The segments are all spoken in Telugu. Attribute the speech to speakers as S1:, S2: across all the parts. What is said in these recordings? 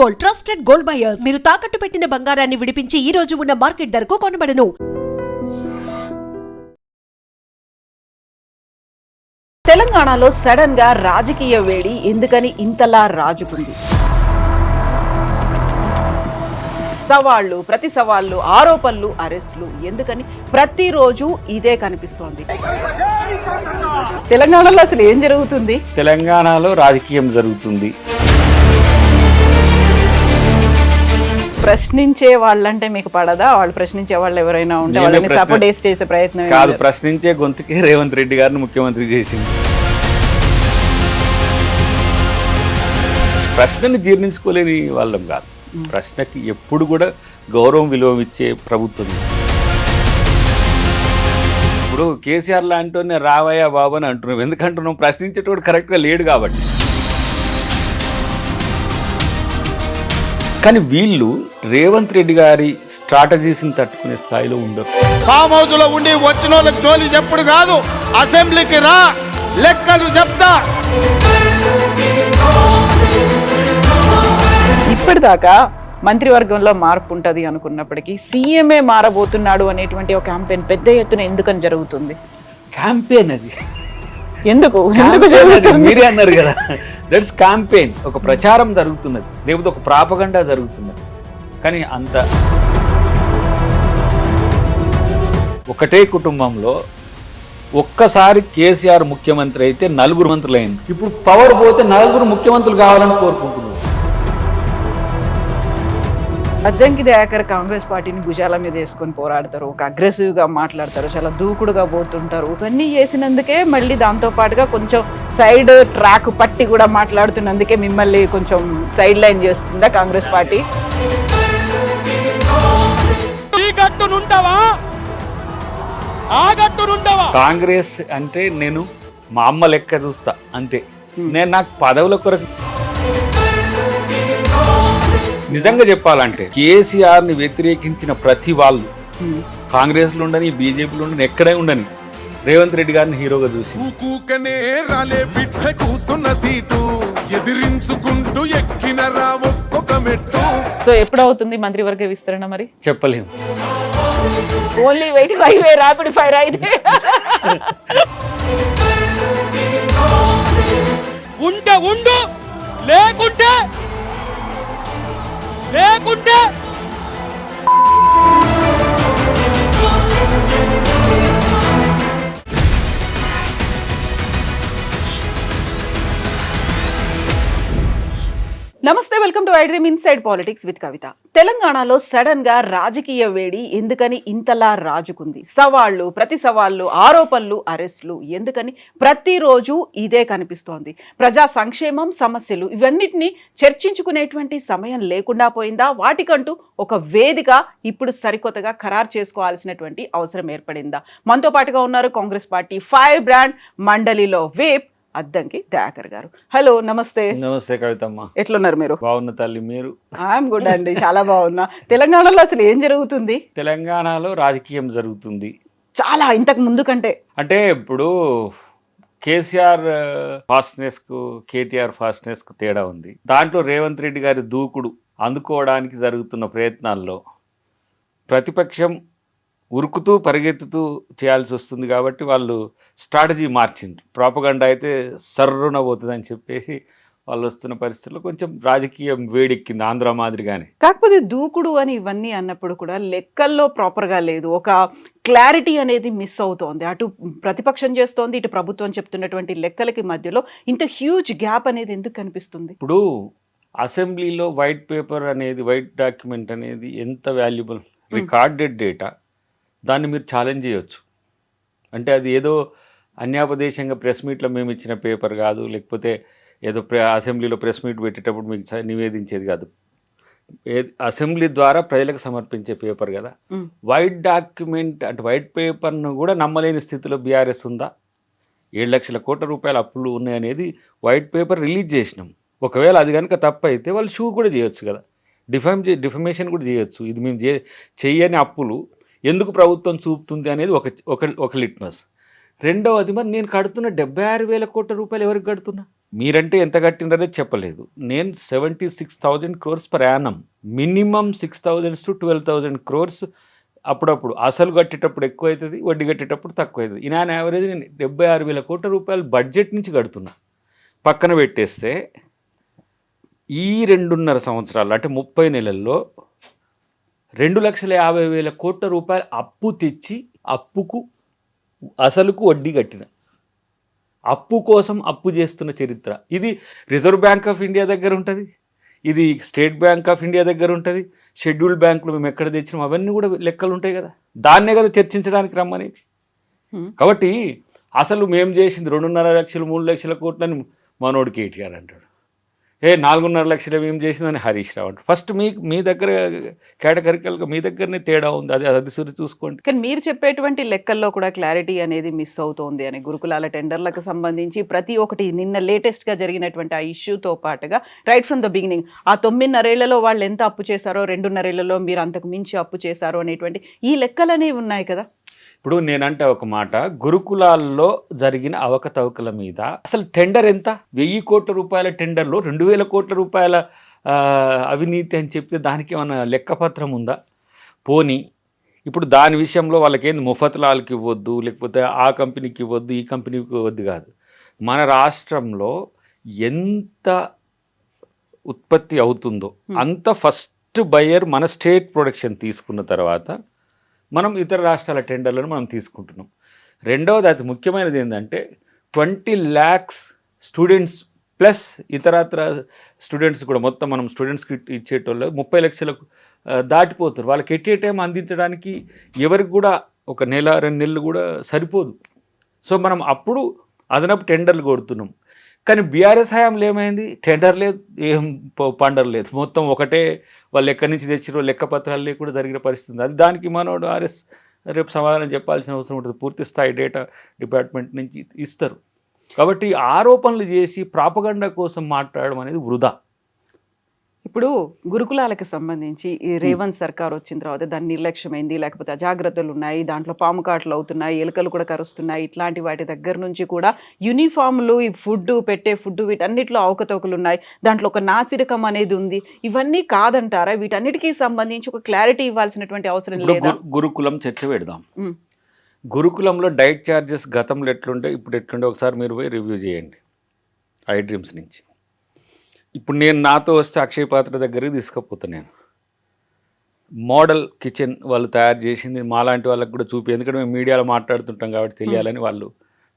S1: Gold, trusted gold buyers. మీరు తాకట్టు పెట్టిన బంగారాన్ని విడిపించి ఈ రోజు ఉన్న మార్కెట్ ధరకు కొనబడను.
S2: తెలంగాణలో సడన్ గా రాజకీయ వేడి ఎందుకని ఇంతలా రాజుకుంది? సవాళ్లు, ప్రతి సవాళ్లు, ఆరోపణలు, అరెస్టులు ఎందుకని ప్రతిరోజు ఇదే కనిపిస్తోంది? తెలంగాణలో అసలు ఏం జరుగుతుంది?
S3: తెలంగాణలో రాజకీయం జరుగుతుంది.
S2: ప్రశ్నించే వాళ్ళంటే మీకు పడదా? వాళ్ళు ప్రశ్నించే వాళ్ళు ఎవరైనా ఉంటే వాళ్ళని సపోర్ట్ చేసే ప్రయత్నం
S3: కాదు. ప్రశ్నించే గొంతుకే రేవంత్ రెడ్డి గారిని ముఖ్యమంత్రి చేసింది. ప్రశ్నని జీర్ణించుకోలేని వాళ్ళం కాదు. ప్రశ్నకి ఎప్పుడు కూడా గౌరవం విలువ ఇచ్చే ప్రభుత్వం. ఇప్పుడు కేసీఆర్ లాంటి రావయ్య బాబు అని అంటున్నాం. ఎందుకంటున్నాం? ప్రశ్నించేటోడు కరెక్ట్గా లేడు కాబట్టి. కానీ వీళ్ళు రేవంత్ రెడ్డి గారి స్ట్రాటజీస్ని తట్టుకునే స్థాయిలో ఉండరు.
S4: ఫామ్ హౌస్ లో ఉండి వచ్చిన వాళ్ళకి జోలి చెప్పుడు కాదు, అసెంబ్లీకి రా, లెక్కలు చెప్తా.
S2: ఇప్పటిదాకా మంత్రివర్గంలో మార్పు ఉంటుంది అనుకున్నప్పటికీ సీఎంఏ మారబోతున్నాడు అనేటువంటి ఒక క్యాంపెయిన్ పెద్ద ఎత్తున ఎందుకని జరుగుతుంది?
S3: క్యాంపెయిన్ అది
S2: ఎందుకు
S3: మీరే అన్నారు కదా, దట్స్ క్యాంపెయిన్. ఒక ప్రచారం జరుగుతున్నది, లేకపోతే ఒక ప్రాపగండా జరుగుతున్నది. కానీ అంత ఒకటే కుటుంబంలో ఒక్కసారి కేసీఆర్ ముఖ్యమంత్రి అయితే నలుగురు మంత్రులు అయింది. ఇప్పుడు పవర్ పోతే నలుగురు ముఖ్యమంత్రులు కావాలని కోరుకుంటున్నారు.
S2: అద్దంకి దయాకర్ కాంగ్రెస్ పార్టీని భుజాల మీద వేసుకొని పోరాడతారు, ఒక అగ్రెసివ్ గా మాట్లాడతారు, చాలా దూకుడుగా పోతుంటారు. ఇవన్నీ చేసినందుకే మళ్ళీ దాంతో పాటుగా కొంచెం సైడ్ ట్రాక్ పట్టి కూడా మాట్లాడుతున్నందుకే మిమ్మల్ని కొంచెం సైడ్ లైన్ చేస్తుందా కాంగ్రెస్ పార్టీ?
S3: కాంగ్రెస్ అంటే నేను మా అమ్మ లెక్క చూస్తా అంతే. నేను నాకు పదవుల కొరకు నిజంగా చెప్పాలంటే కేసీఆర్ ని వ్యతిరేకించిన ప్రతి వాళ్ళు కాంగ్రెస్ లో ఉండని, బీజేపీలో ఉండని, ఎక్కడే ఉండని రేవంత్ రెడ్డి గారిని హీరోగా చూసి
S2: సో ఎప్పుడు అవుతుంది మంత్రివర్గ విస్తరణ? మరి
S3: చెప్పలేము.
S2: Only wait highway rapid fire అయితే
S4: ఉంటే ఉండు, లేకుంటే లేకుంటే
S2: నమస్తే, welcome to I dream inside politics with Kavitha. తెలంగాణలో సడన్ గా రాజకీయ వేడి ఎందుకని ఇంతలా రాజుకుంది? సవాళ్లు, ప్రతి సవాళ్లు, ఆరోపణలు, అరెస్టులు ఎందుకని ప్రతిరోజు ఇదే కనిపిస్తోంది? ప్రజా సంక్షేమం, సమస్యలు ఇవన్నిటిని చర్చించుకునేటువంటి సమయం లేకుండా పోయిందా? వాటికంటూ ఒక వేదిక ఇప్పుడు సరికొత్తగా ఖరారు చేసుకోవాల్సినటువంటి అవసరం ఏర్పడిందా? మనతో పాటుగా ఉన్నారు కాంగ్రెస్ పార్టీ ఫైర్ బ్రాండ్ మండలిలో విప్ అద్దంకి దయాకర్ గారు. హలో, నమస్తే.
S3: నమస్తే కవితమ్మ,
S2: ఎట్లున్నారు మీరు?
S3: బాగున్న తల్లి, మీరు?
S2: ఐఎమ్ గుడ్ అండి, చాలా బాగున్నా. తెలంగాణలో అసలు ఏం జరుగుతుంది?
S3: తెలంగాణలో రాజకీయం జరుగుతుంది
S2: చాలా ఇంతకు ముందు కంటే.
S3: అంటే ఇప్పుడు కేసీఆర్ ఫాస్ట్నెస్ కు కేటీఆర్ ఫాస్ట్నెస్ కు తేడా ఉంది. దాంట్లో రేవంత్ రెడ్డి గారి దూకుడు అందుకోవడానికి జరుగుతున్న ప్రయత్నాల్లో ప్రతిపక్షం ఉరుకుతూ పరిగెత్తుతూ చేయాల్సి వస్తుంది. కాబట్టి వాళ్ళు స్ట్రాటజీ మార్చిండ్రు. ప్రాపగండా అయితే సర్రున పోతుందని చెప్పేసి వాళ్ళు వస్తున్న పరిస్థితుల్లో కొంచెం రాజకీయం వేడెక్కింది, ఆంధ్ర మాదిరిగానే.
S2: కాకపోతే దూకుడు అని ఇవన్నీ అన్నప్పుడు కూడా లెక్కల్లో ప్రాపర్గా లేదు, ఒక క్లారిటీ అనేది మిస్ అవుతోంది. అటు ప్రతిపక్షం చేస్తోంది, ఇటు ప్రభుత్వం చెప్తున్నటువంటి లెక్కలకి మధ్యలో ఇంత హ్యూజ్ గ్యాప్ అనేది ఎందుకు కనిపిస్తుంది?
S3: ఇప్పుడు అసెంబ్లీలో వైట్ పేపర్ అనేది, వైట్ డాక్యుమెంట్ అనేది ఎంత వాల్యుబుల్ రికార్డెడ్ డేటా. దాన్ని మీరు ఛాలెంజ్ చేయొచ్చు. అంటే అది ఏదో అన్యాపదేశంగా ప్రెస్ మీట్లో మేము ఇచ్చిన పేపర్ కాదు, లేకపోతే ఏదో అసెంబ్లీలో ప్రెస్ మీట్ పెట్టేటప్పుడు మీకు నివేదించేది కాదు. అసెంబ్లీ ద్వారా ప్రజలకు సమర్పించే పేపర్ కదా. వైట్ డాక్యుమెంట్ అంటే వైట్ పేపర్ను కూడా నమ్మలేని స్థితిలో బీఆర్ఎస్ ఉందా? 7 లక్షల కోట్ల రూపాయల అప్పులు ఉన్నాయనేది వైట్ పేపర్ రిలీజ్ చేసినాం. ఒకవేళ అది కనుక తప్పు అయితే వాళ్ళు షూ కూడా చేయొచ్చు కదా, డిఫమేషన్ కూడా చేయొచ్చు. ఇది మేము చెయ్యని అప్పులు ఎందుకు ప్రభుత్వం చూపుతుంది అనేది ఒక లిట్మస్. రెండవది, మరి నేను కడుతున్న 76,000 కోట్ల రూపాయలు ఎవరికి కడుతున్నా? మీరంటే ఎంత కట్టినరనేది చెప్పలేదు. నేను 76,000 crores per annum, minimum 6,000 to 12,000 crores అప్పుడప్పుడు అసలు కట్టేటప్పుడు ఎక్కువ అవుతుంది, వడ్డీ కట్టేటప్పుడు తక్కువ అవుతుంది. ఇన్ ఆన్ యావరేజ్ నేను 76,000 కోట్ల రూపాయలు బడ్జెట్ నుంచి కడుతున్నా. పక్కన పెట్టేస్తే ఈ 2.5 సంవత్సరాలు అంటే 30 నెలల్లో 2,50,000 కోట్ల రూపాయలు అప్పు తెచ్చి అప్పుకు అసలుకు వడ్డీ కట్టిన, అప్పు కోసం అప్పు చేస్తున్న చరిత్ర ఇది. రిజర్వ్ బ్యాంక్ ఆఫ్ ఇండియా దగ్గర ఉంటుంది, ఇది స్టేట్ బ్యాంక్ ఆఫ్ ఇండియా దగ్గర ఉంటుంది, షెడ్యూల్డ్ బ్యాంకులు మేము ఎక్కడ తెచ్చినాం అవన్నీ కూడా లెక్కలు ఉంటాయి కదా, దాన్నే కదా చర్చించడానికి రమ్మనేది. కాబట్టి అసలు మేము చేసింది 2.5 లక్షలు 3 లక్షల కోట్లని మనోడు కేటీఆర్ అంటాడు, 4.5 లక్షలు ఏం చేసిందని హరీష్ రావు అంటాడు. ఫస్ట్ మీ దగ్గర కేటగిరికల్గా మీ దగ్గరనే తేడా ఉంది, అది సరి చూసుకోండి.
S2: కానీ మీరు చెప్పేటువంటి లెక్కల్లో కూడా క్లారిటీ అనేది మిస్ అవుతోంది అని, గురుకులాల టెండర్లకు సంబంధించి ప్రతి ఒక్కటి నిన్న లేటెస్ట్గా జరిగినటువంటి ఆ ఇష్యూతో పాటుగా రైట్ ఫ్రమ్ ద బిగినింగ్ ఆ 9.5 ఏళ్లలో వాళ్ళు ఎంత అప్పు చేశారో, 2.5 ఏళ్లలో మీరు అంతకు మించి అప్పు చేశారో అనేటువంటి ఈ లెక్కలు అనేవి ఉన్నాయి కదా.
S3: ఇప్పుడు నేనంటే ఒక మాట, గురుకులాల్లో జరిగిన అవకతవకల మీద అసలు టెండర్ ఎంత? 1,000 కోట్ల రూపాయల టెండర్లో 2,000 కోట్ల రూపాయల అవినీతి అని చెప్తే దానికి ఏమైనా లెక్కపత్రం ఉందా? పోనీ ఇప్పుడు దాని విషయంలో వాళ్ళకేంది ముఫత్లాల్కి ఇవ్వద్దు, లేకపోతే ఆ కంపెనీకి ఇవ్వద్దు, ఈ కంపెనీకి ఇవ్వద్దు కాదు. మన రాష్ట్రంలో ఎంత ఉత్పత్తి అవుతుందో అంత ఫస్ట్ బయర్ మన స్టేట్ ప్రొడక్షన్ తీసుకున్న తర్వాత మనం ఇతర రాష్ట్రాల టెండర్లను మనం తీసుకుంటున్నాం. రెండవది అతి ముఖ్యమైనది ఏంటంటే 20 lakhs స్టూడెంట్స్ ప్లస్ ఇతరత్ర స్టూడెంట్స్ కూడా మొత్తం మనం స్టూడెంట్స్కి ఇచ్చేటోళ్ళు 30 లక్షలకు దాటిపోతారు. వాళ్ళకి ఎట్ ఏ టైం అందించడానికి ఎవరికి కూడా ఒక నెల 2 నెలలు కూడా సరిపోదు. సో మనం అప్పుడు అదనపు టెండర్లు కొడుతున్నాం. కానీ బీఆర్ఎస్ హయాంలో ఏమైంది? టెండర్ లేదు, ఏం పండర్ లేదు, మొత్తం ఒకటే వాళ్ళు ఎక్కడి నుంచి తెచ్చిరో లెక్క పత్రాలు లేకుండా జరిగిన పరిస్థితి ఉంది. అది దానికి మనోడు ఆర్ఎస్ రేపు సమాధానం చెప్పాల్సిన అవసరం ఉంటుంది. పూర్తి స్థాయి డేటా డిపార్ట్మెంట్ నుంచి ఇస్తారు. కాబట్టి ఆరోపణలు చేసి ప్రాపగండా కోసం మాట్లాడడం అనేది వృధా.
S2: ఇప్పుడు గురుకులాలకు సంబంధించి ఈ రేవంత్ సర్కార్ వచ్చిన తర్వాత దాని నిర్లక్ష్యమైంది, లేకపోతే అజాగ్రత్తలు ఉన్నాయి, దాంట్లో పాము కాట్లు అవుతున్నాయి, ఎలుకలు కూడా కరుస్తున్నాయి, ఇట్లాంటి వాటి దగ్గర నుంచి కూడా యూనిఫామ్లు, ఈ ఫుడ్ పెట్టే ఫుడ్ వీటన్నిటిలో అవకతవకలు ఉన్నాయి, దాంట్లో ఒక నాసిరకం అనేది ఉంది. ఇవన్నీ కాదంటారా? వీటన్నిటికీ సంబంధించి ఒక క్లారిటీ ఇవ్వాల్సినటువంటి అవసరం లేదా?
S3: గురుకులం చర్చ పెడదాం. గురుకులంలో డైట్ ఛార్జెస్ గతంలో ఎట్లుంటే ఇప్పుడు ఎట్లుంటే ఒకసారి మీరు పోయి రివ్యూ చేయండి ఐ డ్రీమ్స్ నుంచి. ఇప్పుడు నేను నాతో వస్తే అక్షయ్ పాత్ర దగ్గరికి తీసుకుపోతాను. నేను మోడల్ కిచెన్ వాళ్ళు తయారు చేసింది మాలాంటి వాళ్ళకి కూడా చూపి, ఎందుకంటే మేము మీడియాలో మాట్లాడుతుంటాం కాబట్టి తెలియాలని వాళ్ళు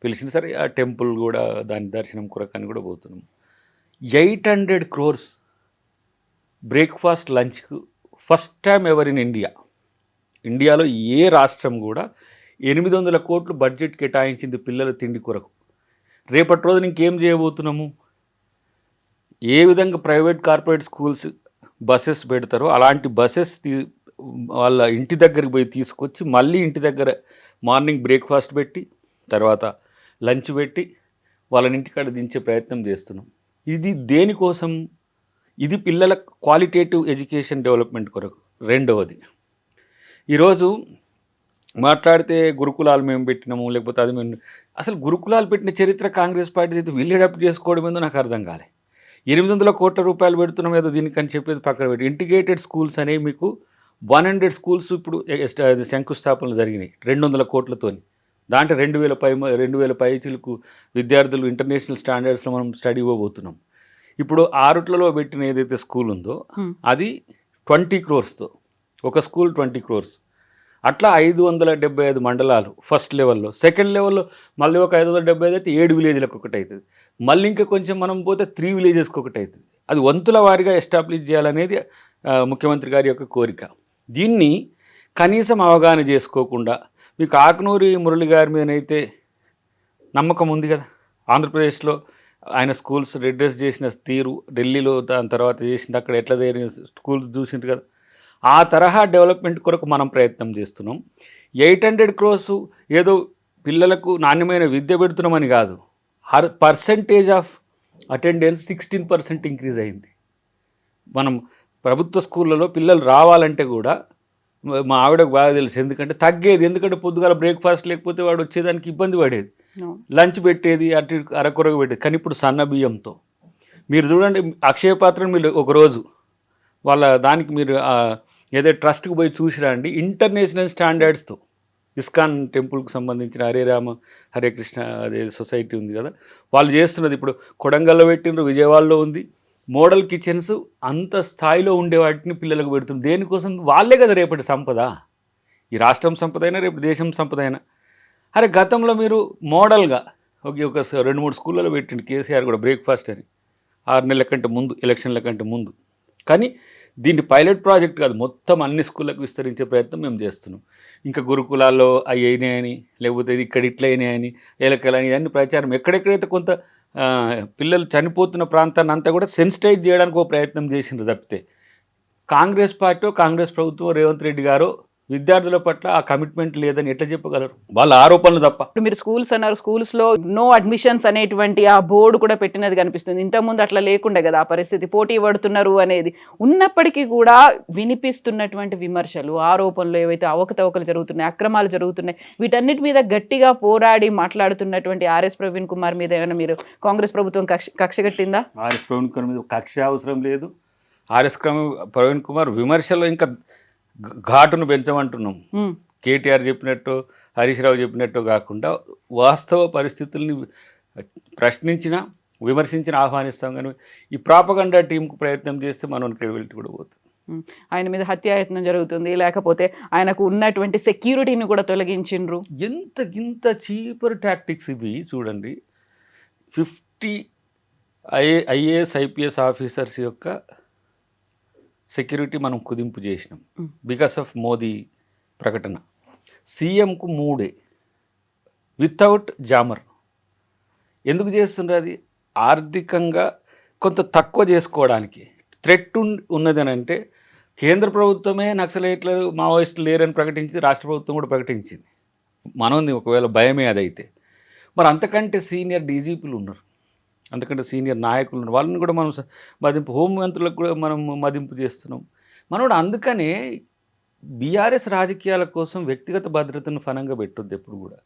S3: పిలిచింది. సరే ఆ టెంపుల్ కూడా దాని దర్శనం కొరకని కూడా పోతున్నాం. 800 crores బ్రేక్ఫాస్ట్ లంచ్కు first time ever in India. ఇండియాలో ఏ రాష్ట్రం కూడా 800 కోట్లు బడ్జెట్ కేటాయించింది పిల్లల తిండి కొరకు. రేపటి రోజున ఇంకేం చేయబోతున్నాము? ఏ విధంగా ప్రైవేట్ కార్పొరేట్ స్కూల్స్ బస్సెస్ పెడతారో అలాంటి బస్సెస్ వాళ్ళ ఇంటి దగ్గరికి పోయి తీసుకొచ్చి మళ్ళీ ఇంటి దగ్గర మార్నింగ్ బ్రేక్ఫాస్ట్ పెట్టి తర్వాత లంచ్ పెట్టి వాళ్ళని ఇంటికాడ దించే ప్రయత్నం చేస్తున్నాం. ఇది దేనికోసం? ఇది పిల్లల క్వాలిటేటివ్ ఎడ్యుకేషన్ డెవలప్మెంట్ కొరకు. రెండవది, ఈరోజు మాట్లాడితే గురుకులాలు మేము పెట్టినాము, లేకపోతే అది మేము అసలు గురుకులాలు పెట్టిన చరిత్ర కాంగ్రెస్ పార్టీ అయితే వీళ్ళు అడాప్ట్ చేసుకోవడం ఏందో నాకు అర్థం కాలే. 800 కోట్ల రూపాయలు పెడుతున్నాం ఏదో దీనికి అని చెప్పేది పక్కన పెట్టి, ఇంటిగ్రేటెడ్ స్కూల్స్ అనేవి మీకు 100 స్కూల్స్ ఇప్పుడు శంకుస్థాపనలు జరిగినాయి 200 కోట్లతోని. దాంట్లో 2,000 పైచీలకు విద్యార్థులు ఇంటర్నేషనల్ స్టాండర్డ్స్లో మనం స్టడీ ఇవ్వబోతున్నాం. ఇప్పుడు ఆరుట్లలో పెట్టిన ఏదైతే స్కూల్ ఉందో అది 20 crores, ఒక స్కూల్ 20 crores. అట్లా 575 మండలాలు ఫస్ట్ లెవెల్లో. సెకండ్ లెవెల్లో మళ్ళీ ఒక 575 అయితే 7 విలేజ్లకు ఒకటి అవుతుంది. మళ్ళీ ఇంకా కొంచెం మనం పోతే 3 విలేజెస్కి ఒకటి అవుతుంది. అది వంతుల వారిగా ఎస్టాబ్లిష్ చేయాలనేది ముఖ్యమంత్రి గారి యొక్క కోరిక. దీన్ని కనీసం అవగాహన చేసుకోకుండా మీకు ఆకునూరి మురళి గారి మీదనైతే నమ్మకం ఉంది కదా. ఆంధ్రప్రదేశ్లో ఆయన స్కూల్స్ రిడ్రెస్ చేసిన తీరు, ఢిల్లీలో దాని తర్వాత చేసింది, అక్కడ ఎట్లా జరిగిన స్కూల్స్ చూసింది కదా. ఆ తరహా డెవలప్మెంట్ కొరకు మనం ప్రయత్నం చేస్తున్నాం. 800 crores ఏదో పిల్లలకు నాణ్యమైన విద్య పెడుతున్నామని కాదు. పర్సంటేజ్ ఆఫ్ అటెండెన్స్ 16% ఇంక్రీజ్ అయింది. మనం ప్రభుత్వ స్కూళ్ళలో పిల్లలు రావాలంటే కూడా మా ఆవిడకు బాగా తెలుసు, ఎందుకంటే తగ్గేది. ఎందుకంటే పొద్దుగాల బ్రేక్ఫాస్ట్ లేకపోతే వాడు వచ్చేదానికి ఇబ్బంది పడేది. లంచ్ పెట్టేది అటు అరకొరగా పెట్టేది. కానీ ఇప్పుడు సన్న బియ్యంతో మీరు చూడండి, అక్షయ పాత్రను మీరు ఒకరోజు వాళ్ళ దానికి మీరు ఏదో ట్రస్ట్కి పోయి చూసిరా అండి, ఇంటర్నేషనల్ స్టాండర్డ్స్తో ఇస్కాన్ టెంపుల్కి సంబంధించిన హరే రామ హరే కృష్ణ అదే సొసైటీ ఉంది కదా, వాళ్ళు చేస్తున్నది. ఇప్పుడు కొడంగల్లో పెట్టిండ్రు, విజయవాడలో ఉంది. మోడల్ కిచెన్స్ అంత స్థాయిలో ఉండే వాటిని పిల్లలకు పెడుతుంది. దేనికోసం? వాళ్ళే కదా రేపటి సంపద. ఈ రాష్ట్రం సంపద అయినా రేపు దేశం సంపద అయినా. అరే గతంలో మీరు మోడల్గా ఒక 2-3 స్కూళ్ళలో పెట్టిండు కేసీఆర్ కూడా బ్రేక్ఫాస్ట్ అని 6 నెలల కంటే ముందు, ఎలక్షన్ల కంటే ముందు. కానీ దీన్ని పైలట్ ప్రాజెక్ట్ కాదు, మొత్తం అన్ని స్కూళ్ళకు విస్తరించే ప్రయత్నం మేము చేస్తున్నాం. ఇంకా గురుకులాల్లో అవి అయినాయని, లేకపోతే ఇది ఇక్కడ ఇట్లా అయినాయని, ఏలకలని ఇవన్నీ ప్రచారం ఎక్కడెక్కడైతే కొంత పిల్లలు చనిపోతున్న ప్రాంతాన్ని అంతా కూడా సెన్సిటైజ్ చేయడానికి ఒక ప్రయత్నం చేసిండ్రు తప్పితే కాంగ్రెస్ పార్టీ, కాంగ్రెస్ ప్రభుత్వం, రేవంత్ రెడ్డి గారు విద్యార్థుల పట్ల ఆ కమిట్మెంట్ లేదని ఎట్లా చెప్పగలరు? వాళ్ళ ఆరోపణలు తప్ప.
S2: ఇప్పుడు మీరు స్కూల్స్ అన్నారు, స్కూల్స్లో నో అడ్మిషన్స్ అనేటువంటి ఆ బోర్డు కూడా పెట్టినది కనిపిస్తుంది. ఇంతకుముందు అట్లా లేకుండే కదా ఆ పరిస్థితి, పోటీ పడుతున్నారు అనేది ఉన్నప్పటికీ కూడా వినిపిస్తున్నటువంటి విమర్శలు, ఆరోపణలు, ఏవైతే అవకతవకలు జరుగుతున్నాయి, అక్రమాలు జరుగుతున్నాయి, వీటన్నిటి మీద గట్టిగా పోరాడి మాట్లాడుతున్నటువంటి ఆర్ఎస్ ప్రవీణ్ కుమార్ మీద ఏమైనా మీరు కాంగ్రెస్ ప్రభుత్వం కక్ష కట్టిందా?
S3: ఆర్ఎస్ ప్రవీణ్ కుమార్ మీద కక్ష అవసరం లేదు. ఆర్ఎస్ ప్రవీణ్ కుమార్ విమర్శలు ఇంకా ఘాటును పెంచమంటున్నాం. కేటీఆర్ చెప్పినట్టు, హరీష్ రావు చెప్పినట్టు కాకుండా వాస్తవ పరిస్థితుల్ని ప్రశ్నించిన, విమర్శించిన ఆహ్వానిస్తాం. కానీ ఈ ప్రాపగండా టీంకు ప్రయత్నం చేస్తే మనం క్రెడిబిలిటీ కూడా పోతుంది.
S2: ఆయన మీద హత్యాయత్నం జరుగుతుంది, లేకపోతే ఆయనకు ఉన్నటువంటి సెక్యూరిటీని కూడా తొలగించిండ్రు.
S3: ఇంత చీపర్ టాక్టిక్స్ ఇవి. చూడండి, 50 ఐఏఎస్ ఐపీఎస్ ఆఫీసర్స్ యొక్క సెక్యూరిటీ మనం కుదింపు చేసినాం బికాస్ ఆఫ్ మోదీ ప్రకటన. సీఎంకు 3 వితౌట్ జామర్. ఎందుకు చేస్తుండ్రు? అది ఆర్థికంగా కొంత తక్కువ చేసుకోవడానికి. థ్రెట్ ఉన్నదని అంటే కేంద్ర ప్రభుత్వమే నక్సలైట్లు, మావోయిస్టులు లేరని ప్రకటించింది, రాష్ట్ర ప్రభుత్వం కూడా ప్రకటించింది. మనది ఒకవేళ భయమే అదైతే. మరి అంతకంటే సీనియర్ డీజీపీలు ఉన్నారు, అంతకంటే సీనియర్ నాయకులు ఉన్నారు, వాళ్ళని కూడా మనం మదింపు, హోంమంత్రులకు కూడా మనం మదింపు చేస్తున్నాం. మనం కూడా అందుకనే బీఆర్ఎస్ రాజకీయాల కోసం వ్యక్తిగత భద్రతను ఫనంగా పెట్టొద్దు ఎప్పుడు కూడా.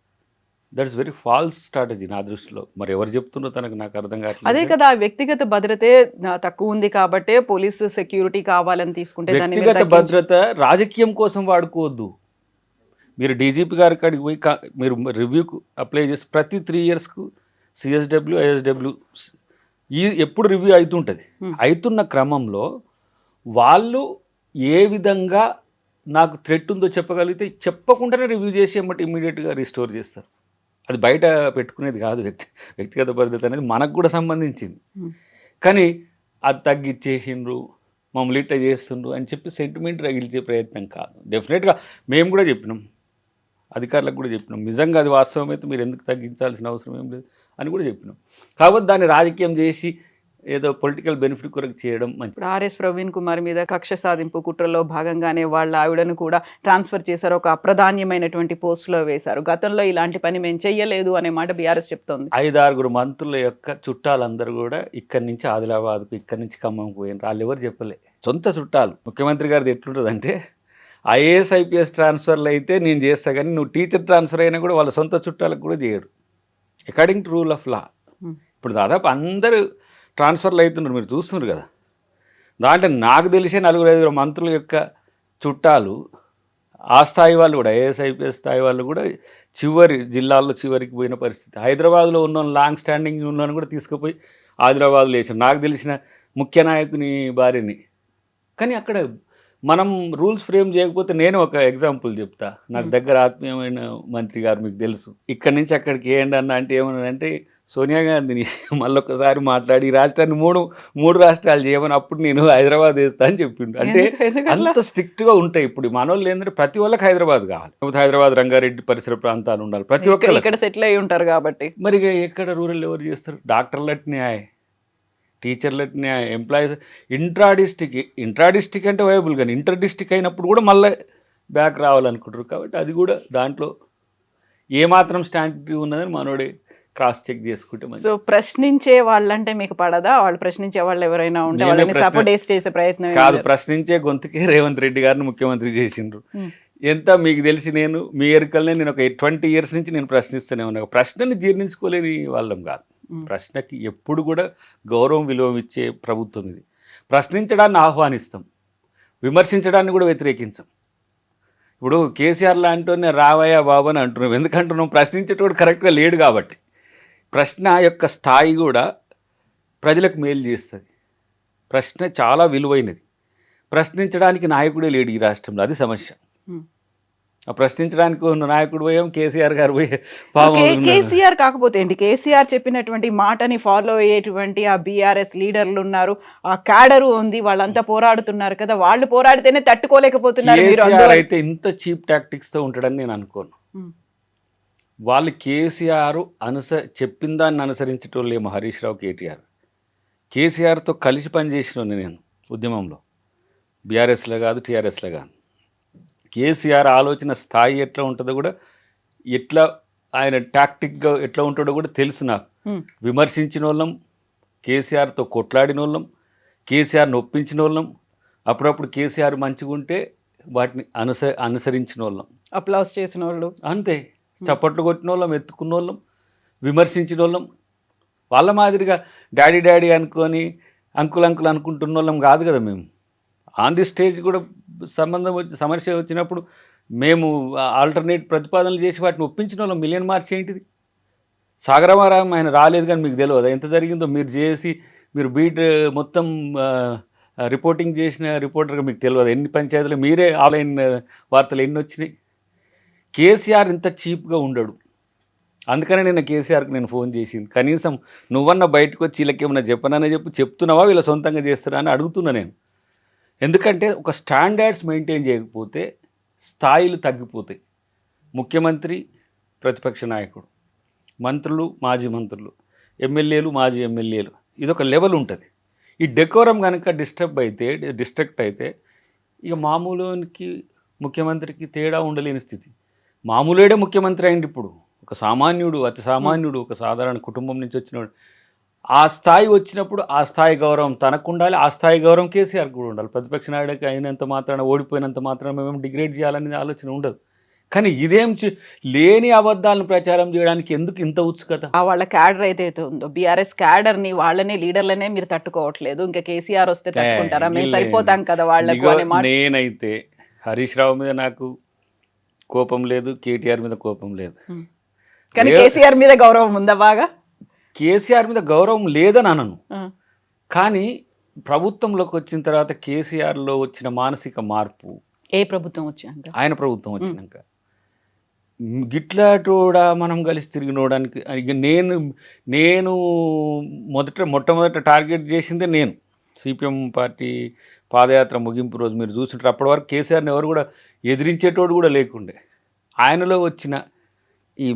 S3: దట్స్ వెరీ ఫాల్స్ స్ట్రాటజీ నా దృష్టిలో. మరి ఎవరు చెప్తున్నారో నాకు అర్థం కావట్లేదు.
S2: అదే కదా, వ్యక్తిగత భద్రతే తక్కువ ఉంది కాబట్టే పోలీసు సెక్యూరిటీ కావాలని తీసుకుంటే
S3: వ్యక్తిగత భద్రత రాజకీయం కోసం వాడుకోవద్దు. మీరు డీజీపీ గారి కాడికి పోయి మీరు రివ్యూకు అప్లై చేసి ప్రతి 3 ఇయర్స్కు సిఎస్డబ్ల్యూ, ఐఎస్డబ్ల్యూ ఎప్పుడు రివ్యూ అవుతుంటుంది. అవుతున్న క్రమంలో వాళ్ళు ఏ విధంగా నాకు థ్రెట్ ఉందో చెప్పగలిగితే చెప్పకుండానే రివ్యూ చేసి ఏమంటే ఇమ్మీడియట్గా రిస్టోర్ చేస్తారు. అది బయట పెట్టుకునేది కాదు. వ్యక్తిగత భద్రత అనేది మనకు కూడా సంబంధించింది. కానీ అది తగ్గిచ్చేసిండ్రు, మమ్మల్ని ఇట్లా చేస్తుండ్రు అని చెప్పి సెంటిమెంట్ రగిల్చే ప్రయత్నం కాదు. డెఫినెట్గా మేము కూడా చెప్పినాం, అధికారులకు కూడా చెప్పినాం, నిజంగా అది వాస్తవం అయితే మీరు ఎందుకు తగ్గించాల్సిన అవసరం ఏం లేదు అని కూడా చెప్పినాం. కాబట్టి దాన్ని రాజకీయం చేసి ఏదో పొలిటికల్ బెనిఫిట్ కొరకు చేయడం మంచిది.
S2: ఆర్ఎస్ ప్రవీణ్ కుమార్ మీద కక్ష సాధింపు కుట్రలో భాగంగానే వాళ్ళ ఆవిడను కూడా ట్రాన్స్ఫర్ చేశారు, ఒక అప్రధాన్యమైనటువంటి పోస్టులో వేశారు. గతంలో ఇలాంటి పని మేము చెయ్యలేదు అనే మాట బీఆర్ఎస్ చెప్తోంది.
S3: 5-6 మంత్రుల యొక్క చుట్టాలందరూ కూడా ఇక్కడి నుంచి ఆదిలాబాద్కు, ఇక్కడి నుంచి ఖమ్మంకు పోయినారు. వాళ్ళు ఎవరు చెప్పలే, సొంత చుట్టాలు. ముఖ్యమంత్రి గారిది ఎట్లుంటుందంటే ఐఏఎస్ ఐపీఎస్ ట్రాన్స్ఫర్లు అయితే నేను చేస్తా, కానీ నువ్వు టీచర్ ట్రాన్స్ఫర్ అయినా కూడా వాళ్ళ సొంత చుట్టాలకు కూడా చేయడు, according to rule of law. ఇప్పుడు దాదాపు అందరూ ట్రాన్స్ఫర్లు అవుతున్నారు, మీరు చూస్తున్నారు కదా. దాంట్లో నాకు తెలిసే 4-5 మంత్రుల యొక్క చుట్టాలు, ఆ స్థాయి వాళ్ళు కూడా, ఐఏఎస్ ఐపీఎస్ స్థాయి వాళ్ళు కూడా చివరి జిల్లాల్లో చివరికి పోయిన పరిస్థితి. హైదరాబాద్లో ఉన్న లాంగ్ స్టాండింగ్ ఉన్నాను కూడా తీసుకుపోయి ఆదిలాబాద్లో వేసాను, నాకు తెలిసిన ముఖ్య నాయకుని భార్యని. కానీ అక్కడ మనం రూల్స్ ఫ్రేమ్ చేయకపోతే, నేను ఒక ఎగ్జాంపుల్ చెప్తా. నాకు దగ్గర ఆత్మీయమైన మంత్రి గారు, మీకు తెలుసు, ఇక్కడి నుంచి అక్కడికి వేయండి అన్న అంటే ఏమన్నానంటే, సోనియా గాంధీని మళ్ళొకసారి మాట్లాడి ఈ రాష్ట్రాన్ని మూడు రాష్ట్రాలు చేయమని, అప్పుడు నేను హైదరాబాద్ వేస్తా అని చెప్పిండు. అంటే అంత స్ట్రిక్ట్గా ఉంటాయి. ఇప్పుడు మనోళ్ళు ఏంటంటే ప్రతి ఒక్కరికి హైదరాబాద్ కావాలి, హైదరాబాద్ రంగారెడ్డి పరిసర ప్రాంతాలు ఉండాలి, ప్రతి ఒక్కరు
S2: ఇక్కడ సెటిల్ అయి ఉంటారు కాబట్టి.
S3: మరి ఎక్కడ రూరల్ ఎవరు చేస్తారు? డాక్టర్లట్నే, టీచర్లట్నే, ఎంప్లాయీస్. ఇంట్రా డిస్టిక్ అంటే వైబుల్, కానీ ఇంటర్ డిస్టిక్ అయినప్పుడు కూడా మళ్ళీ బ్యాక్ రావాలనుకుంటారు. కాబట్టి అది కూడా దాంట్లో ఏమాత్రం స్టాండర్డ్ ఉన్నదని మనోడే క్రాస్ చెక్ చేసుకుంటే.
S2: సో ప్రశ్నించే వాళ్ళంటే మీకు పడదా? వాళ్ళు ప్రశ్నించే వాళ్ళు ఎవరైనా ఉంటే వాళ్ళని సపోర్ట్ చేసే ప్రయత్నం
S3: కాదు. ప్రశ్నించే గొంతుకే రేవంత్ రెడ్డి గారిని ముఖ్యమంత్రి చేసిండ్రు. ఎంత మీకు తెలిసి నేను మీ ఎరుకలనే నేను ఒక 20 ఇయర్స్ నుంచి నేను ప్రశ్నిస్తూనే ఉన్నా. ప్రశ్నని జీర్ణించుకోలేని వాళ్ళం కాదు. ప్రశ్నకి ఎప్పుడు కూడా గౌరవం విలువ ఇచ్చే ప్రభుత్వం ఇది. ప్రశ్నించడాన్ని ఆహ్వానిస్తాం, విమర్శించడాన్ని కూడా వ్యతిరేకించాం. ఇప్పుడు కేసీఆర్ లాంటి రావయ్య బాబు అని అంటున్నాం. ఎందుకంటున్నాం? ప్రశ్నించేటోడు కరెక్ట్గా లేడు కాబట్టి. ప్రశ్న యొక్క స్థాయి కూడా ప్రజలకు మేలు చేస్తుంది. ప్రశ్న చాలా విలువైనది. ప్రశ్నించడానికి నాయకుడే లేడు ఈ రాష్ట్రంలో, అది సమస్య. ఆ ప్రశ్నించడానికి ఉన్న నాయకుడు పోయాం, కేసీఆర్ గారు పోయే
S2: కేసీఆర్ కాకపోతే ఏంటి, కేసీఆర్ చెప్పినటువంటి మాటని ఫాలో అయ్యేటువంటి ఆ బీఆర్ఎస్ లీడర్లు ఉన్నారు, ఆ క్యాడరు ఉంది, వాళ్ళంతా పోరాడుతున్నారు కదా, వాళ్ళు పోరాడితేనే తట్టుకోలేకపోతున్నారు.
S3: కేసీఆర్ అయితే ఇంత చీప్ టాక్టిక్స్ తో ఉంటాడని నేను అనుకోను. వాళ్ళు కేసీఆర్ చెప్పిన దాన్ని అనుసరించేటోళ్ళేమో హరీష్ రావు, కేటీఆర్. కేసీఆర్తో కలిసి పనిచేసిన నేను ఉద్యమంలో, బీఆర్ఎస్లో కాదు, టీఆర్ఎస్లో కాదు. కేసీఆర్ ఆలోచన స్థాయి ఎట్లా ఉంటుందో కూడా, ఎట్లా ఆయన టాక్టిక్గా ఎట్లా ఉంటాడో కూడా తెలుసు నాకు. విమర్శించిన వాళ్ళం, కేసీఆర్తో కొట్లాడిన వాళ్ళం, కేసీఆర్ని ఒప్పించిన వాళ్ళం, అప్పుడప్పుడు కేసీఆర్ మంచిగా ఉంటే వాటిని అనుసరించిన వాళ్ళం,
S2: అప్లాస్ చేసిన వాళ్ళు,
S3: అంతే. చప్పట్లు కొట్టిన వాళ్ళం, ఎత్తుకున్న వాళ్ళం, విమర్శించిన వాళ్ళం. వాళ్ళ మాదిరిగా డాడీ డాడీ అనుకొని అంకుల్ అంకుల్ అనుకుంటున్న వాళ్ళం కాదు కదా మేము. ఆన్ ది స్టేజ్ కూడా సమస్య వచ్చినప్పుడు మేము ఆల్టర్నేట్ ప్రతిపాదనలు చేసి వాటిని ఒప్పించిన వాళ్ళం. మిలియన్ మార్చ్ ఏంటిది? సాగరమారాం ఆయన రాలేదు కానీ మీకు తెలియదు ఎంత జరిగిందో. మీరు చేసి మీరు బీట్ మొత్తం రిపోర్టింగ్ చేసిన రిపోర్టర్గా మీకు తెలియదు ఎన్ని పంచాయతీలు, మీరే ఆన్లైన్ వార్తలు ఎన్ని వచ్చినాయి. కేసీఆర్ ఇంత చీప్గా ఉండడు. అందుకనే నేను కేసీఆర్కి నేను ఫోన్ చేసింది, కనీసం నువ్వన్నా బయటకు వచ్చి వీళ్ళకి ఏమన్నా చెప్పనని చెప్తున్నావా, వీళ్ళ సొంతంగా చేస్తున్నా అని అడుగుతున్నా నేను. ఎందుకంటే ఒక స్టాండర్డ్స్ మెయింటైన్ చేయకపోతే స్థాయిలు తగ్గిపోతాయి. ముఖ్యమంత్రి, ప్రతిపక్ష నాయకుడు, మంత్రులు, మాజీ మంత్రులు, ఎమ్మెల్యేలు, మాజీ ఎమ్మెల్యేలు, ఇదొక లెవెల్ ఉంటుంది. ఈ డెకోరం కనుక డిస్ట్రక్ట్ అయితే ఇక మామూలుకి ముఖ్యమంత్రికి తేడా ఉండలేని స్థితి. మామూలుడే ముఖ్యమంత్రి అయింది ఇప్పుడు. ఒక సామాన్యుడు, అతి సామాన్యుడు, ఒక సాధారణ కుటుంబం నుంచి వచ్చినవాడు. ఆ స్థాయి వచ్చినప్పుడు ఆ స్థాయి గౌరవం తనకు ఉండాలి, ఆ స్థాయి గౌరవం కేసీఆర్ కూడా ఉండాలి. ప్రతిపక్ష నాయుడికి అయినంత మాత్రాన, ఓడిపోయినంత మాత్రాన మేము డిగ్రేడ్ చేయాలనే ఆలోచన ఉండదు. కానీ ఇదేం లేని అబద్ధాలను ప్రచారం చేయడానికి ఎందుకు ఇంత ఉత్సుకత?
S2: వాళ్ళ క్యాడర్ ఏదైతే ఉందో, బీఆర్ఎస్ క్యాడర్ని వాళ్ళనే లీడర్లనే మీరు తట్టుకోవట్లేదు, ఇంకా కేసీఆర్ వస్తే తట్టుకుంటారా, మేము సరిపోతాం కదా వాళ్ళకు అనే మాట.
S3: నేనైతే హరీష్ రావు మీద నాకు కోపం లేదు, కేటీఆర్ మీద కోపం లేదు,
S2: కానీ కేసీఆర్ మీద గౌరవం ఉందా? బాగా
S3: కేసీఆర్ మీద గౌరవం లేదని అనను, కానీ ప్రభుత్వంలోకి వచ్చిన తర్వాత కేసీఆర్లో వచ్చిన మానసిక మార్పు,
S2: ఏ ప్రభుత్వం వచ్చినాక,
S3: ఆయన ప్రభుత్వం వచ్చినాక, గిట్లాటోడా మనం కలిసి తిరిగినోడానికి నేను మొట్టమొదట టార్గెట్ చేసిందే నేను. సిపిఎం పార్టీ పాదయాత్ర ముగింపు రోజు మీరు చూస్తుంటారు, అప్పటి వరకు కేసీఆర్ని ఎవరు కూడా ఎదిరించేటోడు కూడా లేకుండే. ఆయనలో వచ్చిన ఈ